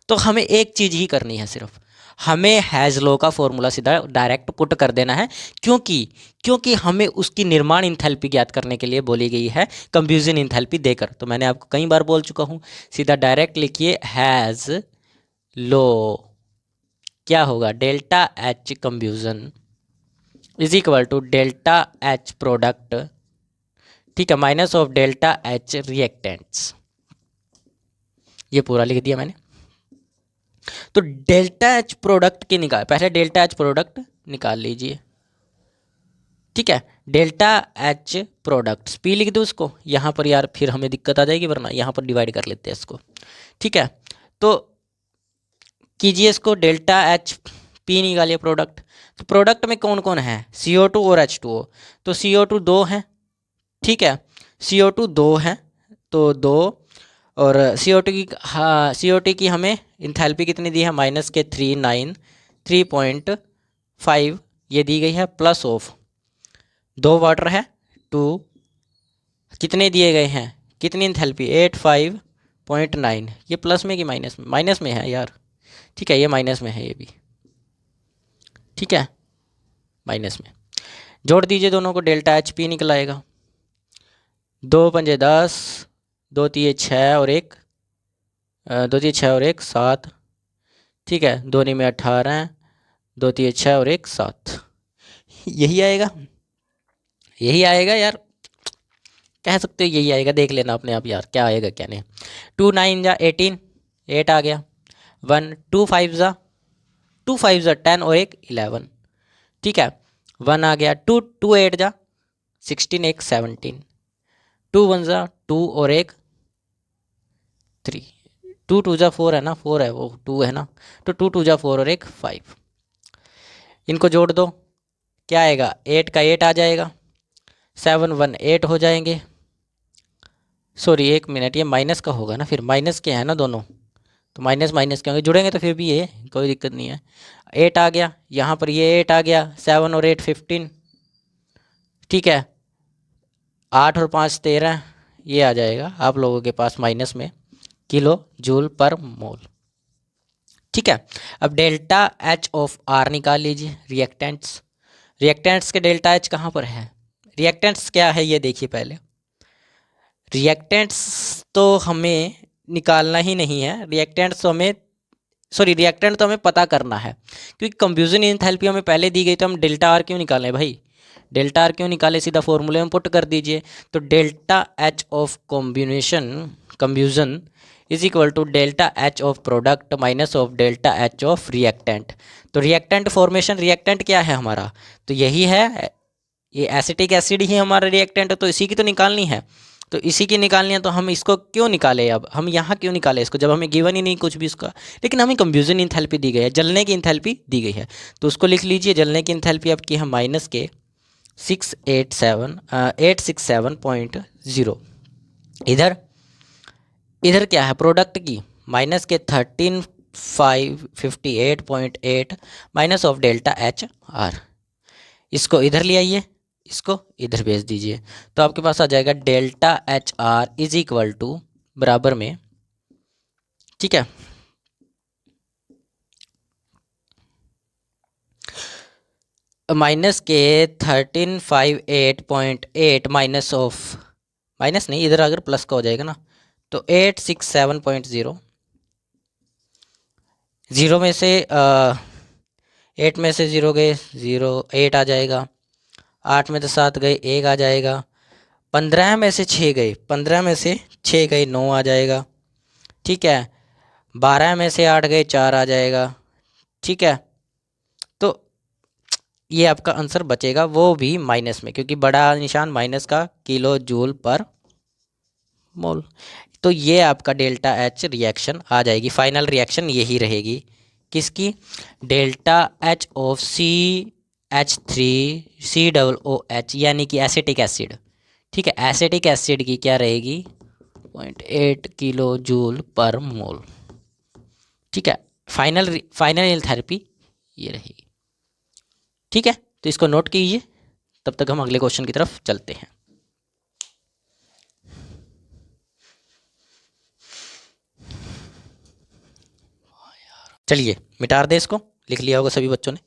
तो हमें एक चीज़ ही करनी है, सिर्फ हमें हैज़ लॉ का फॉर्मूला सीधा डायरेक्ट पुट कर देना है। क्योंकि हमें उसकी निर्माण इंथैल्पी ज्ञात करने के लिए बोली गई है कंफ्यूजन इंथैल्पी देकर। तो मैंने आपको कई बार बोल चुका हूँ, सीधा डायरेक्ट लिखिए हैज़ लॉ। क्या होगा? Delta H confusion is equal to delta H product, ठीक है, minus of delta H reactants. ये पूरा लिख दिया मैंने। तो डेल्टा H प्रोडक्ट के निकाल, पहले डेल्टा H प्रोडक्ट निकाल लीजिए। ठीक है, डेल्टा H प्रोडक्ट्स पी लिख दो उसको यहाँ पर, यार फिर हमें दिक्कत आ जाएगी, वरना यहाँ पर डिवाइड कर लेते हैं इसको। ठीक है, तो कीजिए इसको, डेल्टा H पी निकालिए प्रोडक्ट। तो प्रोडक्ट में कौन कौन है? CO2 और H2O। तो CO2 2 है, ठीक है, CO2 2 है, तो 2, और CO2 की, हाँ, CO2 की हमें इंथैल्पी कितनी दी है? माइनस के 3.5 ये दी गई है, प्लस ऑफ 2 वाटर है 2, कितने दिए गए हैं? कितनी इंथैल्पी? 85.9। ये प्लस में कि माइनस में? माइनस में है यार। ठीक है, ये माइनस में है, ये भी ठीक है, माइनस में। जोड़ दीजिए दोनों को, डेल्टा H पी निकल आएगा। 2 पंजे 10, 2 तिये 6 और 1, 2 तिये 6 और 1 7, ठीक है, 2 नी में 18, 2 तिये 6 और 1 7, यही आएगा, यही आएगा यार। कह सकते हो यही आएगा, देख लेना अपने आप यार क्या आएगा क्या नहीं। 2 9 जा 18, 8 आ गया। 1 2 5 जा 2 5 जा 10 और एक 11, ठीक है। 1 आ गया। 2 2 8 जा 16, एक 17। 2 1 जा 2 और एक 3। 2 2 जा 4 है ना, 4 है वो 2 है ना, तो 2 2 जा 4 और एक 5। इनको जोड़ दो, क्या आएगा, 8 का 8 आ जाएगा। 7 1 8 हो जाएंगे। सॉरी एक मिनट, ये माइनस का होगा ना, फिर माइनस के हैं ना दोनों, तो माइनस माइनस के होंगे, जुड़ेंगे तो फिर भी ये कोई दिक्कत नहीं है। 8 आ गया यहाँ पर, ये 8 आ गया। 7 और 8 15, ठीक है। 8 और 5 13, ये आ जाएगा आप लोगों के पास माइनस में किलो जूल पर मोल, ठीक है। अब डेल्टा एच ऑफ आर निकाल लीजिए, रिएक्टेंट्स। रिएक्टेंट्स के डेल्टा एच कहाँ पर है, रिएक्टेंट्स क्या है ये देखिए पहले। रिएक्टेंट्स तो हमें निकालना ही नहीं है, रिएक्टेंट्स तो हमें रिएक्टेंट तो हमें पता करना है, क्योंकि कंफ्यूजन एंथैल्पी हमें पहले दी गई, तो हम डेल्टा आर क्यों निकालें भाई, डेल्टा आर क्यों निकाले, सीधा फॉर्मूले में पुट कर दीजिए। तो delta H of combustion is equal to delta H of product minus of delta H of reactant. तो रिएक्टेंट फॉर्मेशन, रिएक्टेंट क्या है हमारा, तो यही है, ये एसिटिक एसिड ही हमारा रिएक्टेंट है, तो इसी की तो निकालनी है। तो इसी की निकालनी है, तो हम इसको क्यों निकाले, अब हम यहाँ क्यों निकाले इसको, जब हमें गिवन ही नहीं कुछ भी इसका। लेकिन हमें कंफ्यूजन इंथैल्पी दी गई है, जलने की इंथैल्पी दी गई है, तो उसको लिख लीजिए। जलने की इंथैल्पी आपकी है माइनस के 867.0। इधर इधर क्या है, प्रोडक्ट की माइनस के 13558.8 minus of delta H are. इसको इधर ले आइए, इसको इधर भेज दीजिए, तो आपके पास आ जाएगा delta H R is equal to बराबर में, ठीक है, माइनस के 1358.8 माइनस ऑफ, माइनस नहीं इधर अगर प्लस का हो जाएगा ना, तो 867.0। ज़ीरो में से 8 में से 0 गए 0, 8 आ जाएगा। 8 में से 7 गए 1 आ जाएगा। 15 में से 6 गए, 15 में से 6 गए 9 आ जाएगा, ठीक है। 12 में से 8 गए 4 आ जाएगा, ठीक है। तो ये आपका आंसर बचेगा, वो भी माइनस में, क्योंकि बड़ा निशान माइनस का, किलो जूल पर मोल। तो ये आपका डेल्टा एच रिएक्शन आ जाएगी, फाइनल रिएक्शन यही रहेगी, किसकी, डेल्टा एच ऑफ CH3COOH यानी कि एसिटिक एसिड, ठीक है। एसिटिक एसिड की क्या रहेगी, 0.8 किलो जूल पर मोल, ठीक है। फाइनल एंथैल्पी ये रहेगी, ठीक है। तो इसको नोट कीजिए, तब तक हम अगले क्वेश्चन की तरफ चलते हैं। चलिए मिटार दे इसको, लिख लिया होगा सभी बच्चों ने।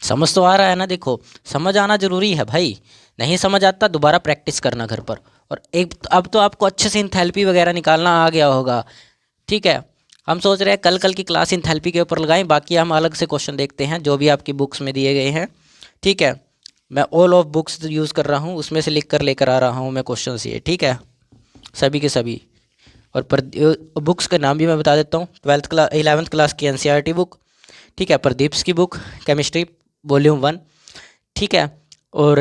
समझ तो आ रहा है ना, देखो समझ आना जरूरी है भाई, नहीं समझ आता दोबारा प्रैक्टिस करना घर पर। और एक अब तो आपको अच्छे से इंथैल्पी वगैरह निकालना आ गया होगा, ठीक है। हम सोच रहे हैं कल की क्लास इंथैल्पी के ऊपर लगाएं, बाकी हम अलग से क्वेश्चन देखते हैं जो भी आपकी बुक्स में दिए गए हैं, ठीक है। मैं ऑल ऑफ बुक्स यूज़ कर रहा हूँ, उसमें से लिख कर लेकर आ रहा हूँ मैं क्वेश्चन ये, ठीक है, सभी के सभी। और बुक्स का नाम भी मैं बता देता हूँ, 11th क्लास की NCERT बुक, ठीक है, प्रदीप्स की बुक केमिस्ट्री वॉल्यूम 1, ठीक है। और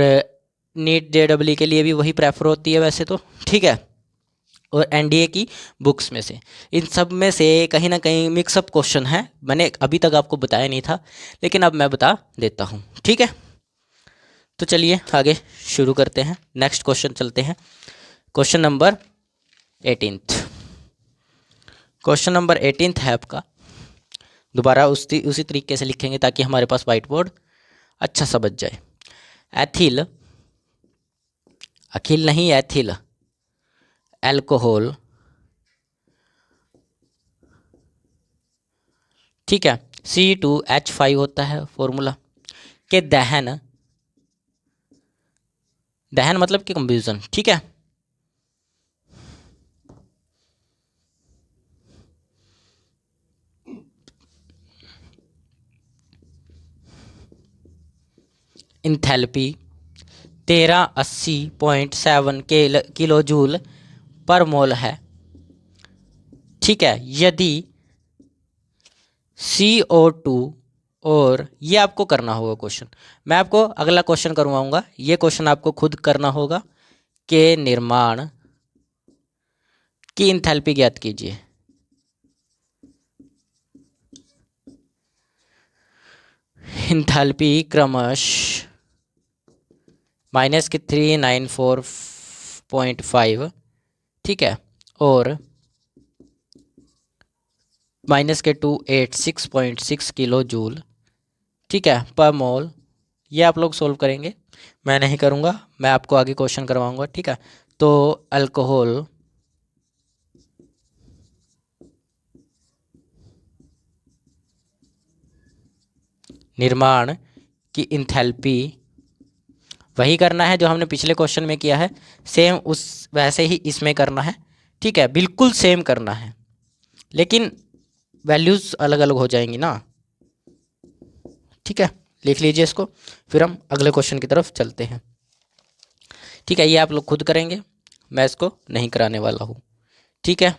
नीट JEE के लिए भी वही प्रेफर होती है वैसे तो, ठीक है। और NDA की बुक्स में से, इन सब में से कहीं ना कहीं मिक्सअप क्वेश्चन है, मैंने अभी तक आपको बताया नहीं था, लेकिन अब मैं बता देता हूँ, ठीक है। तो चलिए आगे शुरू करते हैं, नेक्स्ट क्वेश्चन चलते हैं। क्वेश्चन नंबर 18, क्वेश्चन नंबर 18 है आपका, दोबारा उसी तरीके से लिखेंगे ताकि हमारे पास वाइट बोर्ड अच्छा सा बच जाए। एथिल, अखिल नहीं एथिल, एल्कोहल, ठीक है, C2H5 होता है फॉर्मूला, के दहन मतलब कि कंब्यूजन, ठीक है। इंथैल्पी 1380.7 किलो जूल पर मोल है। ठीक है, यदि CO2 और ये आपको करना होगा क्वेश्चन, मैं आपको अगला क्वेश्चन करवाऊंगा, ये क्वेश्चन आपको खुद करना होगा कि निर्माण की इंथैल्पी ज्ञात कीजिए। इंथैल्पी क्रमश -394.5, ठीक है, और -286.6 किलो जूल, ठीक है, पर मोल। ये आप लोग सोल्व करेंगे, मैं नहीं करूँगा, मैं आपको आगे क्वेश्चन करवाऊँगा। ठीक है, तो अल्कोहल निर्माण की इंथैल्पी वही करना है जो हमने पिछले क्वेश्चन में किया है, सेम उस वैसे ही इसमें करना है। ठीक है, बिल्कुल सेम करना है, लेकिन वैल्यूज़ अलग अलग हो जाएंगी ना। ठीक है, लिख लीजिए इसको, फिर हम अगले क्वेश्चन की तरफ चलते हैं। ठीक है, ये आप लोग खुद करेंगे, मैं इसको नहीं कराने वाला हूँ। ठीक है,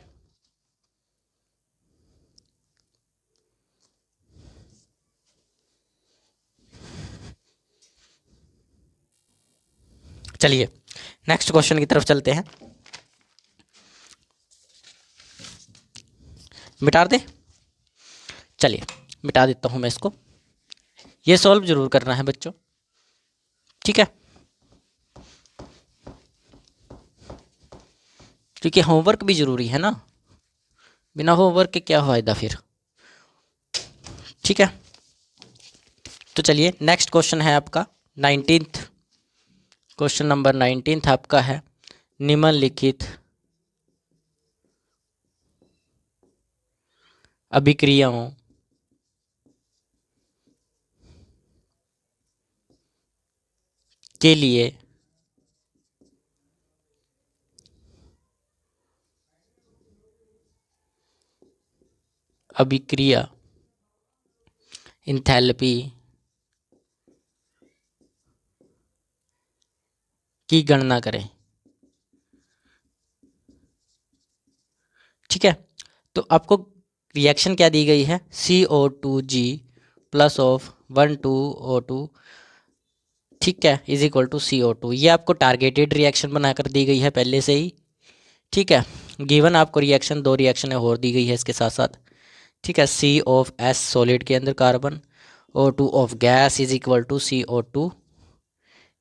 चलिए नेक्स्ट क्वेश्चन की तरफ चलते हैं। मिटा दे, चलिए मिटा देता हूँ मैं इसको। ये सॉल्व जरूर करना है बच्चों। ठीक है, क्योंकि होमवर्क भी जरूरी है ना, बिना होमवर्क के क्या फायदा फिर। ठीक है, तो चलिए नेक्स्ट क्वेश्चन है आपका 19th क्वेश्चन नंबर 19 आपका है, निम्नलिखित अभिक्रियाओं के लिए अभिक्रिया इंथैल्पी की गणना करें। ठीक है, तो आपको रिएक्शन क्या दी गई है, CO2G प्लस ऑफ 12O2, ठीक है, इज इक्वल टू CO2। ये आपको टारगेटेड रिएक्शन बनाकर दी गई है पहले से ही। ठीक है, गिवन आपको रिएक्शन, दो रिएक्शन और दी गई है इसके साथ साथ। ठीक है, C(H) सॉलिड के अंदर carbon, O2 of gas is equal to CO2।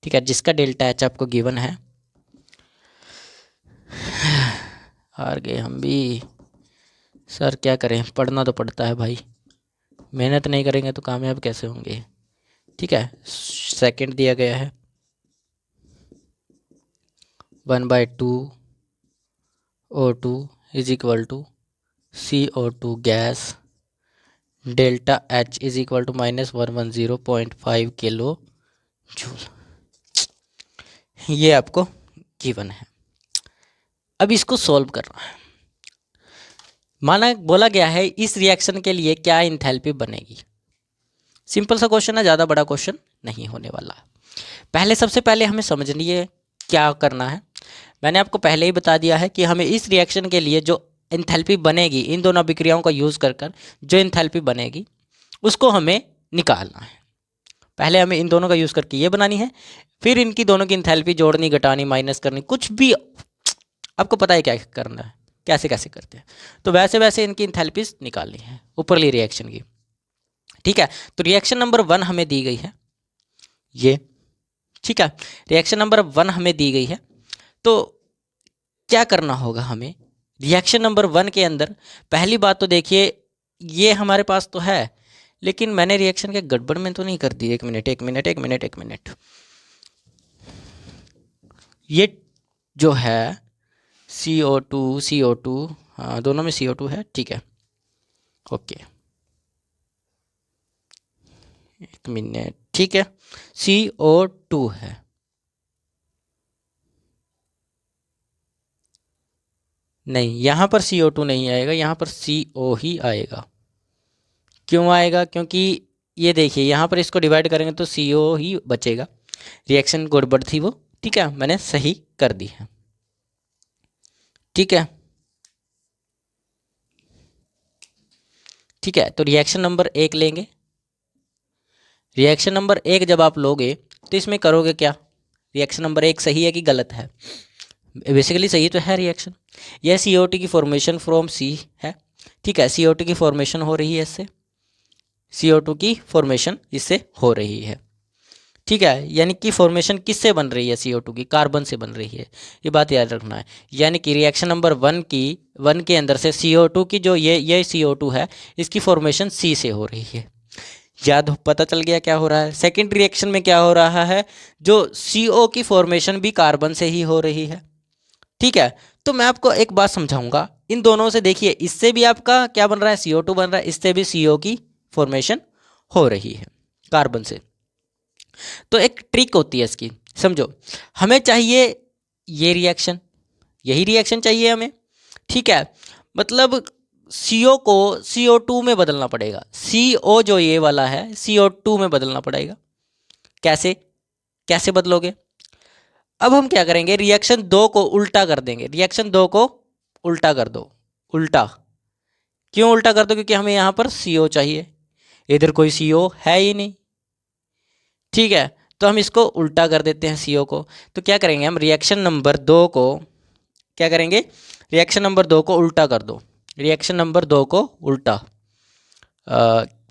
ठीक है, जिसका डेल्टा H आपको गिवन है। हार गए हम भी सर, क्या करें, पढ़ना तो पड़ता है भाई, मेहनत नहीं करेंगे तो कामयाब कैसे होंगे। ठीक है, सेकंड दिया गया है 1/2O2 is equal to CO2 gas, delta H is equal to -110.5 kilo joule. ये आपको गिवन है, अब इसको सॉल्व करना है। माना बोला गया है इस रिएक्शन के लिए क्या इंथैल्पी बनेगी। सिंपल सा क्वेश्चन है, ज़्यादा बड़ा क्वेश्चन नहीं होने वाला। पहले सबसे पहले हमें समझनिए क्या करना है। मैंने आपको पहले ही बता दिया है कि हमें इस रिएक्शन के लिए जो इंथैल्पी बनेगी, इन दोनों अभिक्रियाओं का यूज़ कर कर जो इंथैल्पी बनेगी उसको हमें निकालना है। पहले हमें इन दोनों का यूज़ करके ये बनानी है, फिर इनकी दोनों की इंथैल्पी जोड़नी, घटानी, माइनस करनी, कुछ भी आपको पता है क्या करना है, कैसे कैसे करते हैं, तो वैसे वैसे इनकी इंथैल्पीज निकालनी है ऊपरली रिएक्शन की। ठीक है, तो रिएक्शन नंबर 1 हमें दी गई है ये। ठीक है, रिएक्शन नंबर 1 हमें दी गई है, तो क्या करना होगा हमें रिएक्शन नंबर 1 के अंदर। पहली बात तो देखिए, ये हमारे पास तो है, लेकिन मैंने रिएक्शन के गड़बड़ में तो नहीं कर दी। एक मिनट एक मिनट एक मिनट एक मिनट, ये जो है CO2 हाँ, दोनों में CO2 है। ठीक है, ओके, एक मिनट। ठीक है, CO2 है, नहीं यहाँ पर CO2 नहीं आएगा, यहाँ पर CO ही आएगा। क्यों आएगा, क्योंकि ये देखिए यहाँ पर इसको डिवाइड करेंगे तो CO ही बचेगा। रिएक्शन गड़बड़ थी वो, ठीक है, मैंने सही कर दी है। ठीक है, ठीक है, तो रिएक्शन नंबर 1 लेंगे। रिएक्शन नंबर 1 जब आप लोगे तो इसमें करोगे क्या? रिएक्शन नंबर 1 सही है कि गलत है? बेसिकली सही तो है रिएक्शन। यह CO2 की फॉर्मेशन फ्रॉम C है। ठीक है, CO2 की फॉर्मेशन हो रही है इससे, CO2 की फॉर्मेशन इससे हो रही है। ठीक है, यानी कि फॉर्मेशन किससे बन रही है? CO2 की, कार्बन से बन रही है, ये बात याद रखना है। यानी कि रिएक्शन नंबर 1 के अंदर से CO2 की जो ये CO2 है, इसकी फॉर्मेशन C से हो रही है। याद पता चल गया क्या हो रहा है? सेकेंड रिएक्शन में क्या हो रहा है? जो CO की फॉर्मेशन भी कार्बन से ही हो रही है। ठीक है, तो मैं आपको एक बात समझाऊंगा, इन दोनों से देखिए, इससे भी आपका क्या बन रहा है? CO2 बन रहा है, इससे भी CO की फॉर्मेशन हो रही है कार्बन से। तो एक ट्रिक होती है इसकी, समझो। हमें चाहिए ये रिएक्शन, यही रिएक्शन चाहिए हमें। ठीक है, मतलब CO को CO2 में बदलना पड़ेगा। CO जो ये वाला है CO2 में बदलना पड़ेगा। कैसे कैसे बदलोगे? अब हम क्या करेंगे, रिएक्शन 2 को उल्टा कर देंगे। रिएक्शन 2 को उल्टा कर दो। उल्टा क्यों उल्टा कर दो? क्योंकि हमें यहाँ पर CO चाहिए, इधर कोई CO है ही नहीं। ठीक है, तो हम इसको उल्टा कर देते हैं CO को। तो क्या करेंगे हम, रिएक्शन नंबर 2 को क्या करेंगे? रिएक्शन नंबर 2 को उल्टा कर दो। रिएक्शन नंबर 2 को उल्टा,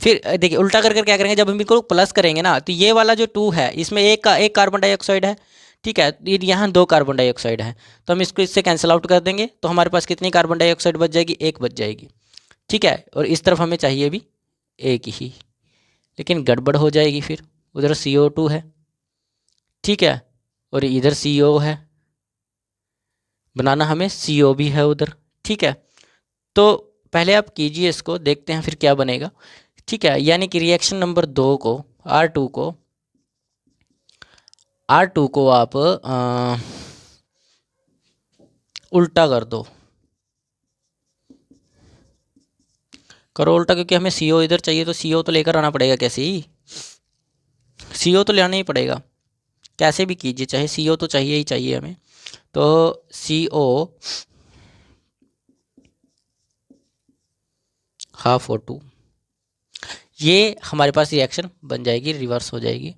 फिर देखिए उल्टा कर कर क्या करेंगे, जब हम इनको प्लस करेंगे ना, तो ये वाला जो 2 है इसमें एक कार्बन डाइऑक्साइड है। ठीक है, ये यहाँ 2 कार्बन डाइऑक्साइड है, तो हम इसको इससे कैंसिल आउट कर देंगे, तो हमारे पास कितनी कार्बन डाइऑक्साइड बच जाएगी? 1 बच जाएगी। ठीक है, और इस तरफ हमें चाहिए भी 1 ही, लेकिन गड़बड़ हो जाएगी फिर, उधर CO2 है। ठीक है, और इधर CO है, बनाना हमें CO भी है उधर। ठीक है, तो पहले आप कीजिए इसको, देखते हैं फिर क्या बनेगा। ठीक है, यानी कि रिएक्शन नंबर 2 को R2 को आप उल्टा कर दो। करो उल्टा, क्योंकि हमें CO इधर चाहिए, तो CO तो लेकर आना पड़ेगा। कैसे ही CO तो लाना ही पड़ेगा, कैसे भी कीजिए, चाहे CO तो चाहिए ही चाहिए हमें। तो CO ½ O2, ये हमारे पास रिएक्शन बन जाएगी, रिवर्स हो जाएगी।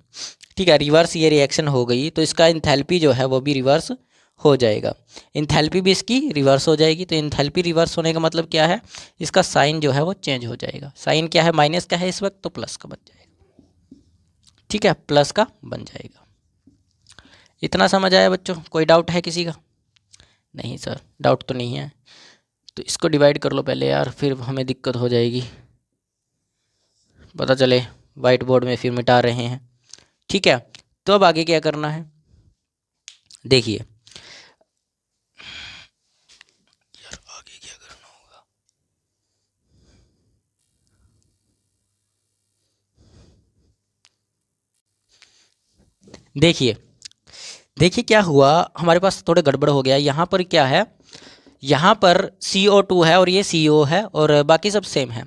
ठीक है, रिवर्स ये रिएक्शन हो गई, तो इसका इंथैल्पी जो है वो भी रिवर्स हो जाएगा। इंथैल्पी भी इसकी रिवर्स हो जाएगी। तो इंथैल्पी रिवर्स होने का मतलब क्या है? इसका साइन जो है वो चेंज हो जाएगा। साइन क्या है? माइनस का है इस वक्त, तो प्लस का बन जाएगा। ठीक है, प्लस का बन जाएगा। इतना समझ आया बच्चों? कोई डाउट है किसी का? नहीं सर, डाउट तो नहीं है। तो इसको डिवाइड कर लो पहले यार, फिर हमें दिक्कत हो जाएगी, पता चले वाइट बोर्ड में फिर मिटा रहे हैं। ठीक है, तो अब आगे क्या करना है, देखिए यार, आगे क्या करना होगा। देखिए देखिए क्या हुआ, हमारे पास थोड़ा गड़बड़ हो गया। यहाँ पर क्या है, यहाँ पर CO2 है और ये CO है और बाकी सब सेम है।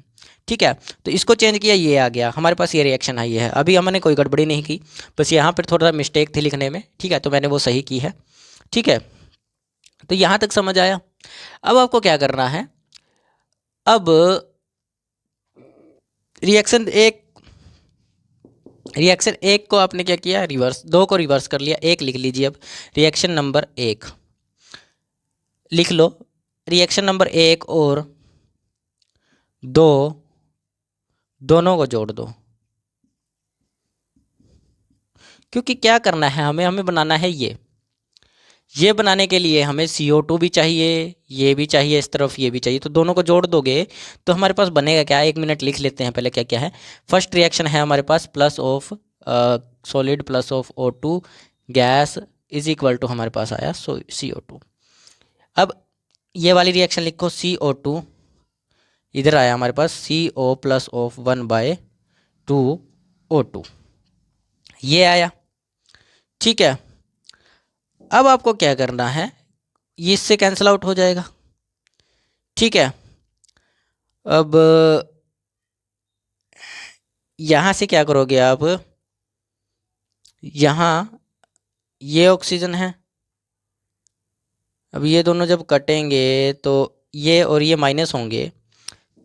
ठीक है, तो इसको चेंज किया, ये आ गया हमारे पास, ये रिएक्शन आई है। अभी हमने कोई गड़बड़ी नहीं की, बस यहाँ पर थोड़ा मिस्टेक थी लिखने में। ठीक है, तो मैंने वो सही की है। ठीक है, तो यहाँ तक समझ आया। अब आपको क्या करना है, अब रिएक्शन 1 को आपने क्या किया, रिवर्स। 2 को रिवर्स कर लिया, 1 लिख लीजिए। अब रिएक्शन नंबर 1 लिख लो। रिएक्शन नंबर 1 और 2 दोनों को जोड़ दो, क्योंकि क्या करना है हमें बनाना है ये बनाने के लिए हमें CO2 भी चाहिए, ये भी चाहिए, इस तरफ ये भी चाहिए। तो दोनों को जोड़ दोगे तो हमारे पास बनेगा क्या? 1 मिनट लिख लेते हैं पहले क्या क्या है। फर्स्ट रिएक्शन है हमारे पास plus of solid plus of O2 gas is equal to हमारे पास आया CO2। अब ये वाली रिएक्शन लिखो, CO2 इधर आया हमारे पास CO प्लस ऑफ 1/2 O2, ये आया। ठीक है, अब आपको क्या करना है, ये इससे कैंसिल आउट हो जाएगा। ठीक है, अब यहाँ से क्या करोगे आप, यहाँ ये ऑक्सीजन है, अब ये दोनों जब कटेंगे तो ये और ये माइनस होंगे,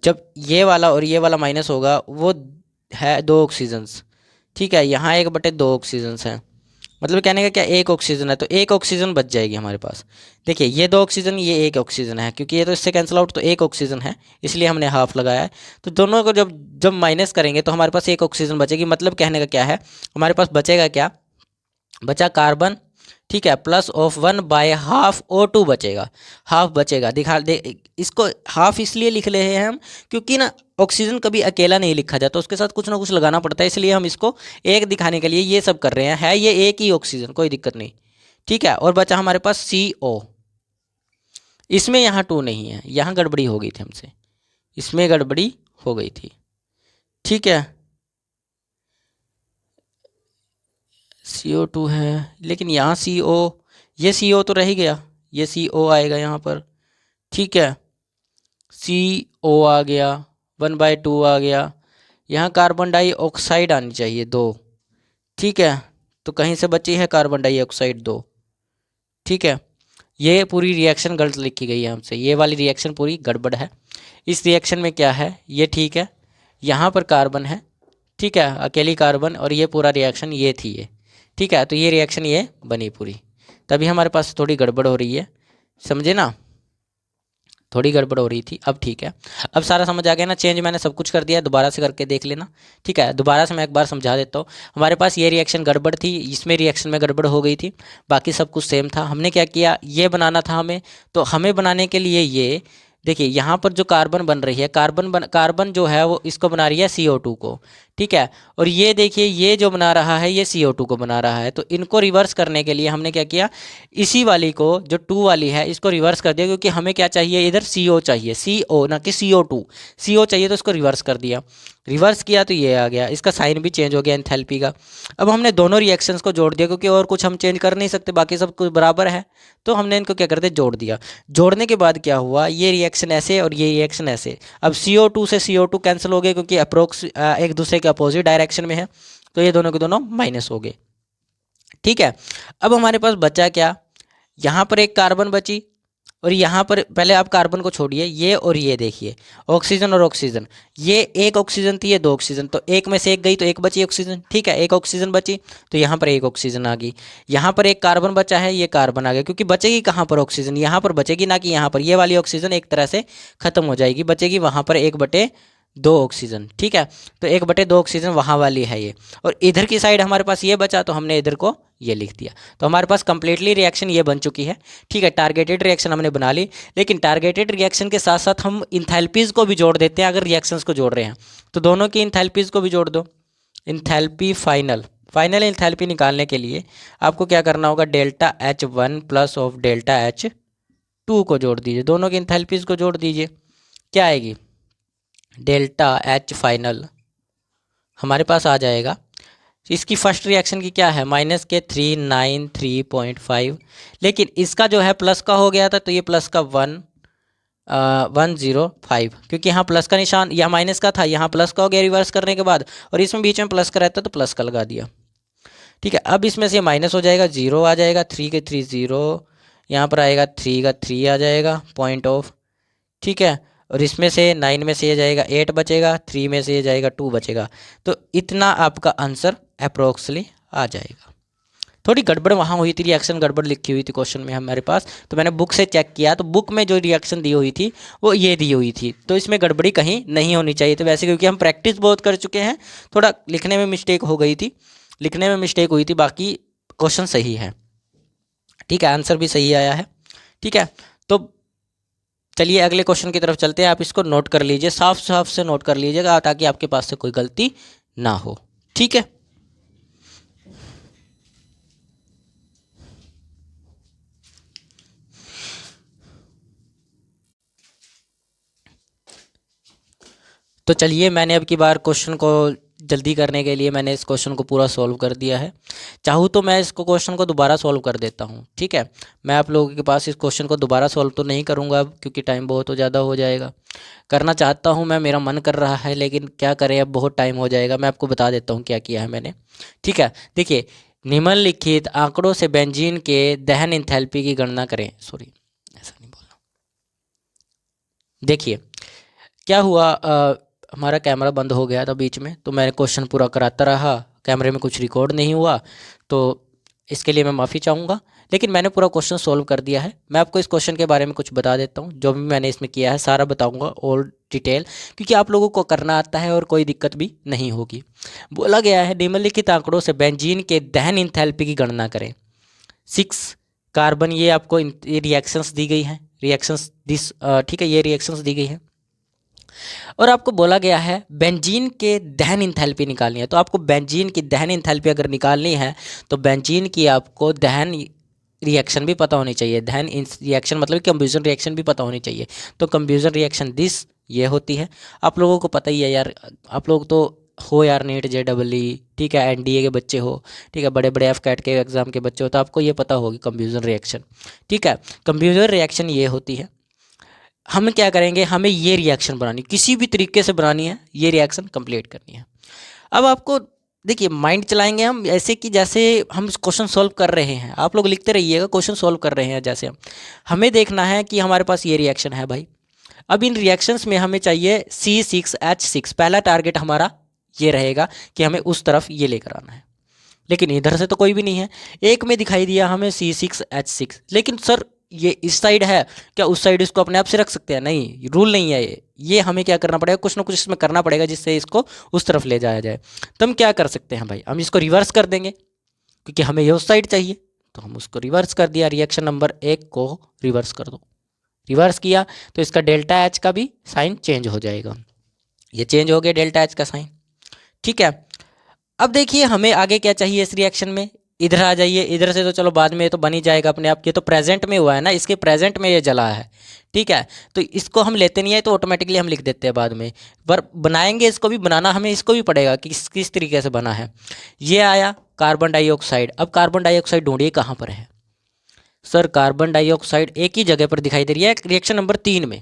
जब ये वाला और ये वाला माइनस होगा वो है दो ऑक्सीजन्स, ठीक है। यहाँ 1/2 ऑक्सीजन्स हैं, मतलब कहने का क्या, एक ऑक्सीजन है तो एक ऑक्सीजन बच जाएगी हमारे पास। देखिए ये 2 ऑक्सीजन, ये एक ऑक्सीजन है, क्योंकि ये तो इससे कैंसिल आउट, तो एक ऑक्सीजन है, इसलिए हमने हाफ लगाया है। तो दोनों को जब जब माइनस करेंगे तो हमारे पास एक ऑक्सीजन बचेगी, मतलब कहने का क्या है, हमारे पास बचेगा क्या, बचा कार्बन, ठीक है, प्लस ऑफ 1/2 O2 बचेगा, हाफ बचेगा। दिखा दे, इसको हाफ इसलिए लिख रहे हैं हम क्योंकि ना ऑक्सीजन कभी अकेला नहीं लिखा जाता, उसके साथ कुछ ना कुछ लगाना पड़ता है, इसलिए हम इसको एक दिखाने के लिए ये सब कर रहे हैं। है ये एक ही ऑक्सीजन, कोई दिक्कत नहीं, ठीक है। और बचा हमारे पास CO, इसमें यहाँ 2 नहीं है, यहाँ गड़बड़ी हो गई थी हमसे, इसमें गड़बड़ी हो गई थी, ठीक है। CO2 है, लेकिन यहाँ CO, ये CO तो रह ही गया, ये CO आएगा यहाँ पर, ठीक है। CO आ गया, 1/2 आ गया, यहाँ कार्बन डाइऑक्साइड आनी चाहिए 2, ठीक है। तो कहीं से बची है कार्बन डाइऑक्साइड 2, ठीक है। ये पूरी रिएक्शन गलत लिखी गई है हमसे, ये वाली रिएक्शन पूरी गड़बड़ है। इस रिएक्शन में क्या है, ये ठीक है, यहाँ पर कार्बन है, ठीक है, अकेली कार्बन, और ये पूरा रिएक्शन ये थी ये, ठीक है। तो ये रिएक्शन ये बनी पूरी, तभी हमारे पास थोड़ी गड़बड़ हो रही है, समझे ना, थोड़ी गड़बड़ हो रही थी, अब ठीक है। अब सारा समझ आ गया ना, चेंज मैंने सब कुछ कर दिया, दोबारा से करके देख लेना, ठीक है। दोबारा से मैं एक बार समझा देता हूँ। हमारे पास ये रिएक्शन गड़बड़ थी, इसमें रिएक्शन में गड़बड़ हो गई थी, बाकी सब कुछ सेम था। हमने क्या किया, ये बनाना था हमें, तो हमें बनाने के लिए ये देखिए, यहाँ पर जो कार्बन बन रही है, कार्बन जो है वो इसको बना रही है CO2 को, ठीक है। और ये देखिए, ये जो बना रहा है ये CO2 को बना रहा है, तो इनको रिवर्स करने के लिए हमने क्या किया, इसी वाली को जो 2 वाली है इसको रिवर्स कर दिया, क्योंकि हमें क्या चाहिए, इधर CO चाहिए, CO ना कि CO2, CO चाहिए, तो इसको रिवर्स कर दिया। रिवर्स किया तो ये आ गया, इसका साइन भी चेंज हो गया एंथैल्पी का। अब हमने दोनों रिएक्शंस को जोड़ दिया, क्योंकि और कुछ हम चेंज कर नहीं सकते, बाकी सब कुछ बराबर है, तो हमने इनको क्या कर दिया, जोड़ दिया। जोड़ने के बाद क्या हुआ, ये रिएक्शन ऐसे और ये रिएक्शन ऐसे, अब CO2 से CO2 कैंसिल हो गए, क्योंकि अप्रोक्स एक दूसरे के अपोजिट डायरेक्शन में है, तो ये दोनों के दोनों माइनस हो गए, ठीक है। अब हमारे पास बचा क्या, यहाँ पर एक कार्बन बची, और यहाँ पर पहले आप कार्बन को छोड़िए, ये और ये देखिए, ऑक्सीजन और ऑक्सीजन, ये एक ऑक्सीजन थी, ये 2 ऑक्सीजन, तो एक में से एक गई तो एक बची ऑक्सीजन, ठीक है, एक ऑक्सीजन बची, तो यहाँ पर एक ऑक्सीजन आ गई। यहाँ पर एक कार्बन बचा है, ये कार्बन आ गया, क्योंकि बचेगी कहाँ पर ऑक्सीजन, यहाँ पर बचेगी, ना कि यहाँ पर। ये वाली ऑक्सीजन एक तरह से खत्म हो जाएगी, बचेगी वहाँ पर 1/2 ऑक्सीजन, ठीक है। तो 1/2 ऑक्सीजन वहाँ वाली है ये, और इधर की साइड हमारे पास ये बचा, तो हमने इधर को ये लिख दिया, तो हमारे पास कंप्लीटली रिएक्शन ये बन चुकी है, ठीक है। टारगेटेड रिएक्शन हमने बना ली, लेकिन टारगेटेड रिएक्शन के साथ साथ हम इंथैल्पीज़ को भी जोड़ देते हैं, अगर रिएक्शंस को जोड़ रहे हैं तो दोनों की इंथैल्पीज़ को भी जोड़ दो। इंथैल्पी फाइनल इंथैल्पी निकालने के लिए आपको क्या करना होगा, ΔH1 प्लस ऑफ ΔH2 को जोड़ दीजिए, दोनों की इंथैल्पीज़ को जोड़ दीजिए, क्या आएगी, ΔH फाइनल हमारे पास आ जाएगा। इसकी फर्स्ट रिएक्शन की क्या है, -393.5, लेकिन इसका जो है प्लस का हो गया था, तो ये प्लस का 105, क्योंकि यहाँ प्लस का निशान, यहाँ माइनस का था, यहाँ प्लस का हो गया रिवर्स करने के बाद, और इसमें बीच में प्लस का रहता तो प्लस का लगा दिया, ठीक है। अब इसमें से माइनस हो जाएगा, 0 आ जाएगा, 3 के 3 0, यहाँ पर आएगा 3 का 3 आ जाएगा पॉइंट ऑफ, ठीक है। और इसमें से 9 में से ये जाएगा 8 बचेगा, 3 में से ये जाएगा 2 बचेगा, तो इतना आपका आंसर अप्रोक्सली आ जाएगा। थोड़ी गड़बड़ वहाँ हुई थी, रिएक्शन गड़बड़ लिखी हुई थी क्वेश्चन में हमारे पास, तो मैंने बुक से चेक किया, तो बुक में जो रिएक्शन दी हुई थी वो ये दी हुई थी, तो इसमें गड़बड़ी कहीं नहीं होनी चाहिए थी वैसे, क्योंकि हम प्रैक्टिस बहुत कर चुके हैं, थोड़ा लिखने में मिस्टेक हो गई थी, लिखने में मिस्टेक हुई थी, बाकी क्वेश्चन सही है, ठीक है, आंसर भी सही आया है, ठीक है। तो चलिए अगले क्वेश्चन की तरफ चलते हैं, आप इसको नोट कर लीजिए, साफ साफ से नोट कर लीजिएगा, ताकि आपके पास से कोई गलती ना हो, ठीक है। तो चलिए मैंने अब की बार क्वेश्चन को जल्दी करने के लिए मैंने इस क्वेश्चन को पूरा सॉल्व कर दिया है। चाहूँ तो मैं इसको क्वेश्चन को दोबारा सॉल्व कर देता हूँ, ठीक है। मैं आप लोगों के पास इस क्वेश्चन को दोबारा सॉल्व तो नहीं करूँगा अब, क्योंकि टाइम बहुत ज़्यादा हो जाएगा। करना चाहता हूँ मैं, मेरा मन कर रहा है, लेकिन क्या करें, अब बहुत टाइम हो जाएगा। मैं आपको बता देता हूँ क्या किया है मैंने, ठीक है। देखिए, निम्नलिखित आंकड़ों से बेंजीन के दहन एंथैल्पी की गणना करें। सॉरी, ऐसा नहीं बोलना। देखिए क्या हुआ, हमारा कैमरा बंद हो गया था बीच में, तो मैं क्वेश्चन पूरा कराता रहा, कैमरे में कुछ रिकॉर्ड नहीं हुआ, तो इसके लिए मैं माफ़ी चाहूँगा। लेकिन मैंने पूरा क्वेश्चन सॉल्व कर दिया है। मैं आपको इस क्वेश्चन के बारे में कुछ बता देता हूँ, जो भी मैंने इसमें किया है सारा बताऊँगा ऑल डिटेल, क्योंकि आप लोगों को करना आता है और कोई दिक्कत भी नहीं होगी। बोला गया है निम्नलिखित आंकड़ों से बेंजीन के दहन एंथैल्पी की गणना करें। 6 कार्बन, ये आपको ये रिएक्शंस दी गई हैं, रिएक्शंस दिस, ठीक है, ये रिएक्शंस दी गई हैं। और आपको बोला गया है बेंजीन के दहन एंथैल्पी निकालनी है। तो आपको बेंजीन की दहन एंथैल्पी अगर निकालनी है तो बेंजीन की आपको दहन रिएक्शन भी पता होनी चाहिए। दहन रिएक्शन मतलब कंब्यूजन रिएक्शन भी पता होनी चाहिए। तो कंब्यूजन रिएक्शन दिस ये होती है। आप लोगों को पता ही है यार, आप लोग तो हो यार, नीट JEE, ठीक है, NDA के बच्चे हो, ठीक है, बड़े बड़े FCAT के एग्ज़ाम के बच्चे हो, तो आपको ये पता होगी कंब्यूजन रिएक्शन, ठीक है। कंब्यूजन रिएक्शन ये होती है। हम क्या करेंगे, हमें ये रिएक्शन बनानी, किसी भी तरीके से बनानी है, ये रिएक्शन कंप्लीट करनी है। अब आपको देखिए माइंड चलाएंगे हम ऐसे कि जैसे हम क्वेश्चन सॉल्व कर रहे हैं। आप लोग लिखते रहिएगा, क्वेश्चन सॉल्व कर रहे हैं जैसे हम। हमें देखना है कि हमारे पास ये रिएक्शन है भाई। अब इन रिएक्शंस में हमें चाहिए C6H6। पहला टारगेट हमारा ये रहेगा कि हमें उस तरफ ये लेकर आना है, लेकिन इधर से तो कोई भी नहीं है। एक में दिखाई दिया हमें C6H6, लेकिन सर ये इस साइड है, क्या उस साइड इसको अपने आप से रख सकते हैं? नहीं, रूल नहीं है ये हमें क्या करना पड़ेगा, कुछ ना कुछ इसमें करना पड़ेगा जिससे इसको उस तरफ ले जाया जाए। तो हम क्या कर सकते हैं भाई, हम इसको रिवर्स कर देंगे, क्योंकि हमें ये उस साइड चाहिए, तो हम उसको रिवर्स कर दिया। रिएक्शन नंबर 1 को रिवर्स कर दो। रिवर्स किया तो इसका डेल्टा H का भी साइन चेंज हो जाएगा। ये चेंज हो गया डेल्टा H का साइन, ठीक है। अब देखिए हमें आगे क्या चाहिए इस रिएक्शन में। इधर आ जाइए, इधर से तो चलो बाद में तो बन ही जाएगा अपने आप। ये तो प्रेजेंट में हुआ है ना, इसके प्रेजेंट में ये जला है, ठीक है। तो इसको हम लेते नहीं है, तो ऑटोमेटिकली हम लिख देते हैं बाद में, पर बनाएंगे इसको भी, बनाना हमें इसको भी पड़ेगा कि किस तरीके से बना है। ये आया कार्बन डाइऑक्साइड। अब कार्बन डाइऑक्साइड ढूंढिए कहाँ पर है। सर कार्बन डाइऑक्साइड एक ही जगह पर दिखाई दे रही है, रिएक्शन नंबर 3 में।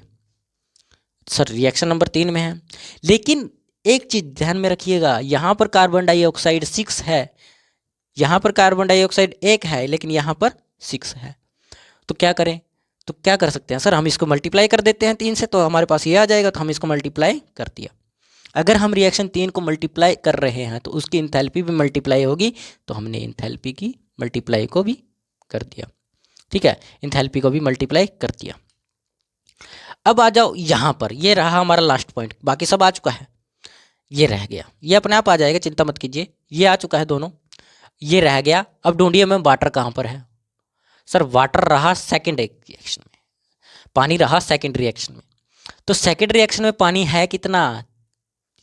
सर रिएक्शन नंबर 3 में है, लेकिन एक चीज़ ध्यान में रखिएगा, यहाँ पर कार्बन डाइऑक्साइड 6 है, यहाँ पर कार्बन डाइऑक्साइड 1 है, लेकिन यहाँ पर 6 है। तो क्या करें, तो क्या कर सकते हैं सर, हम इसको मल्टीप्लाई कर देते हैं 3 से, तो हमारे पास ये आ जाएगा। तो हम इसको मल्टीप्लाई कर दिया। अगर हम रिएक्शन 3 को मल्टीप्लाई कर रहे हैं तो उसकी इंथैल्पी भी मल्टीप्लाई होगी, तो हमने इंथैल्पी की मल्टीप्लाई को भी कर दिया, ठीक है, इंथैल्पी को भी मल्टीप्लाई कर दिया। अब आ जाओ यहाँ पर, ये रहा हमारा लास्ट पॉइंट, बाकी सब आ चुका है, ये रह गया, ये अपने आप आ जाएगा, चिंता मत कीजिए, ये आ चुका है दोनों, ये रह गया। अब ढूंढिए मैं वाटर कहाँ पर है। सर वाटर रहा सेकंड रिएक्शन में, पानी रहा सेकंड रिएक्शन में। तो सेकंड रिएक्शन में पानी है कितना,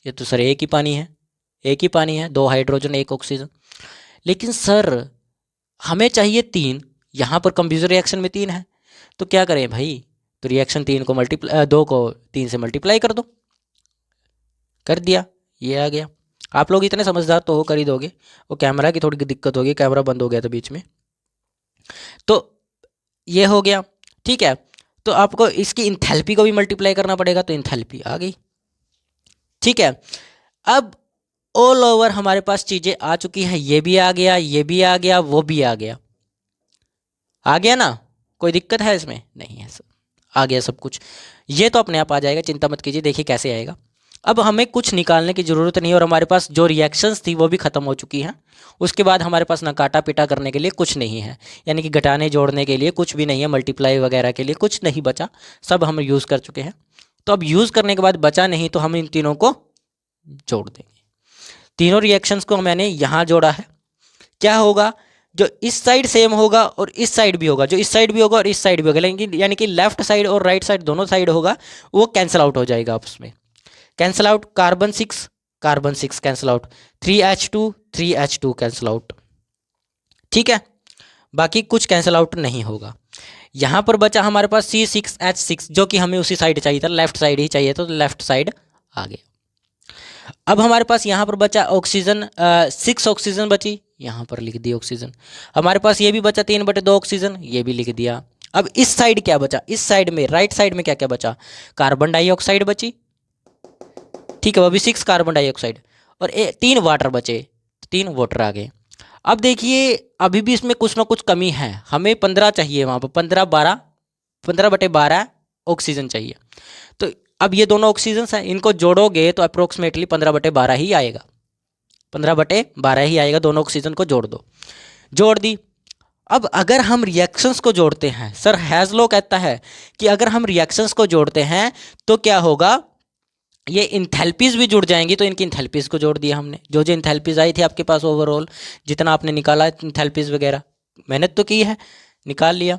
ये तो सर एक ही पानी है, एक ही पानी है, 2 हाइड्रोजन 1 ऑक्सीजन। लेकिन सर हमें चाहिए 3, यहाँ पर कंफ्यूजन रिएक्शन में 3 है, तो क्या करें भाई, तो रिएक्शन 3 को 2 को 3 से मल्टीप्लाई कर दो। कर दिया, ये आ गया। आप लोग इतने समझदार तो हो, कर ही दोगे। वो कैमरा की थोड़ी दिक्कत होगी, कैमरा बंद हो गया था बीच में, तो ये हो गया, ठीक है। तो आपको इसकी इंथैल्पी को भी मल्टीप्लाई करना पड़ेगा, तो इंथैल्पी आ गई, ठीक है। अब ऑल ओवर हमारे पास चीज़ें आ चुकी हैं, ये भी आ गया, ये भी आ गया, वो भी आ गया, आ गया ना, कोई दिक्कत है इसमें? नहीं है सर, आ गया सब कुछ। ये तो अपने आप आ जाएगा, चिंता मत कीजिए, देखिए कैसे आएगा। अब हमें कुछ निकालने की ज़रूरत नहीं है, और हमारे पास जो रिएक्शंस थी वो भी ख़त्म हो चुकी हैं। उसके बाद हमारे पास ना काटा पीटा करने के लिए कुछ नहीं है, यानी कि घटाने जोड़ने के लिए कुछ भी नहीं है, मल्टीप्लाई वगैरह के लिए कुछ नहीं बचा, सब हम यूज़ कर चुके हैं। तो अब यूज़ करने के बाद बचा नहीं, तो हम इन तीनों को जोड़ देंगे। तीनों रिएक्शंस को मैंने यहाँ जोड़ा है, क्या होगा, जो इस साइड सेम होगा और इस साइड भी होगा, जो इस साइड भी होगा और इस साइड भी होगा, लेकिन यानी कि लेफ्ट साइड और राइट साइड दोनों साइड होगा, वो कैंसिल आउट हो जाएगा आपस में। Cancel out, carbon 6 cancel out, 3H2 cancel out, ठीक है। बाकी कुछ कैंसिल आउट नहीं होगा। यहाँ पर बचा हमारे पास C6H6, जो कि हमें उसी साइड चाहिए था, लेफ्ट साइड ही चाहिए, तो लेफ्ट साइड आ गया। अब हमारे पास यहाँ पर बचा ऑक्सीजन, 6 ऑक्सीजन बची, यहाँ पर लिख दी ऑक्सीजन। हमारे पास ये भी बचा 3/2 ऑक्सीजन, ये भी लिख दिया। अब इस साइड क्या बचा, इस साइड में राइट साइड में क्या क्या बचा, कार्बन डाइऑक्साइड बची, ठीक है, वो भी 6 कार्बन डाइऑक्साइड, और 3 वाटर बचे, 3 वाटर आ गए। अब देखिए अभी भी इसमें कुछ ना कुछ कमी है, हमें 15 चाहिए, वहाँ पर 15/12 ऑक्सीजन चाहिए। तो अब ये दोनों ऑक्सीजन हैं, इनको जोड़ोगे तो अप्रोक्सीमेटली 15/12 ही आएगा, 15/12 ही आएगा। दोनों ऑक्सीजन को जोड़ दो, जोड़ दी। अब अगर हम रिएक्शंस को जोड़ते हैं, सर हैज़लो कहता है कि अगर हम रिएक्शंस को जोड़ते हैं तो क्या होगा, ये इंथैल्पीज भी जुड़ जाएंगी। तो इनकी इंथैल्पीज को जोड़ दिया हमने, जो जो इंथैल्पीज आई थी आपके पास ओवरऑल, जितना आपने निकाला इंथैल्पीज वगैरह, मेहनत तो की है, निकाल लिया।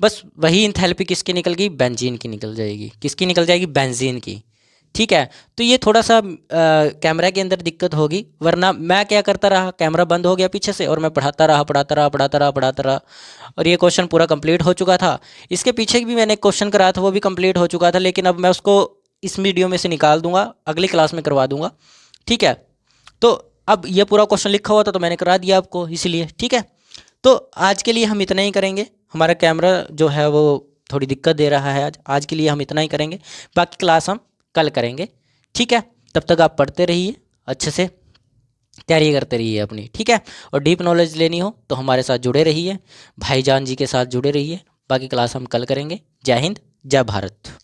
बस वही इंथैल्पी किसकी निकल गई, बेंजीन की निकल जाएगी। किसकी निकल जाएगी, बेंजीन की। ठीक है, तो ये थोड़ा सा कैमरा के अंदर दिक्कत होगी, वरना मैं क्या करता रहा, कैमरा बंद हो गया पीछे से और मैं पढ़ाता रहा, और ये क्वेश्चन पूरा कंप्लीट हो चुका था। इसके पीछे भी मैंने एक क्वेश्चन कराया था, वो भी कंप्लीट हो चुका था, लेकिन अब मैं उसको इस वीडियो में से निकाल दूंगा, अगली क्लास में करवा दूंगा। ठीक है, तो अब ये पूरा क्वेश्चन लिखा हुआ था तो मैंने करा दिया आपको इसीलिए। ठीक है, तो आज के लिए हम इतना ही करेंगे। हमारा कैमरा जो है वो थोड़ी दिक्कत दे रहा है, आज के लिए हम इतना ही करेंगे, बाकी क्लास हम कल करेंगे। ठीक है, तब तक आप पढ़ते रहिए, अच्छे से तैयारी करते रहिए अपनी। ठीक है, और डीप नॉलेज लेनी हो तो हमारे साथ जुड़े रहिए, भाईजान जी के साथ जुड़े रहिए। बाकी क्लास हम कल करेंगे। जय हिंद, जय भारत।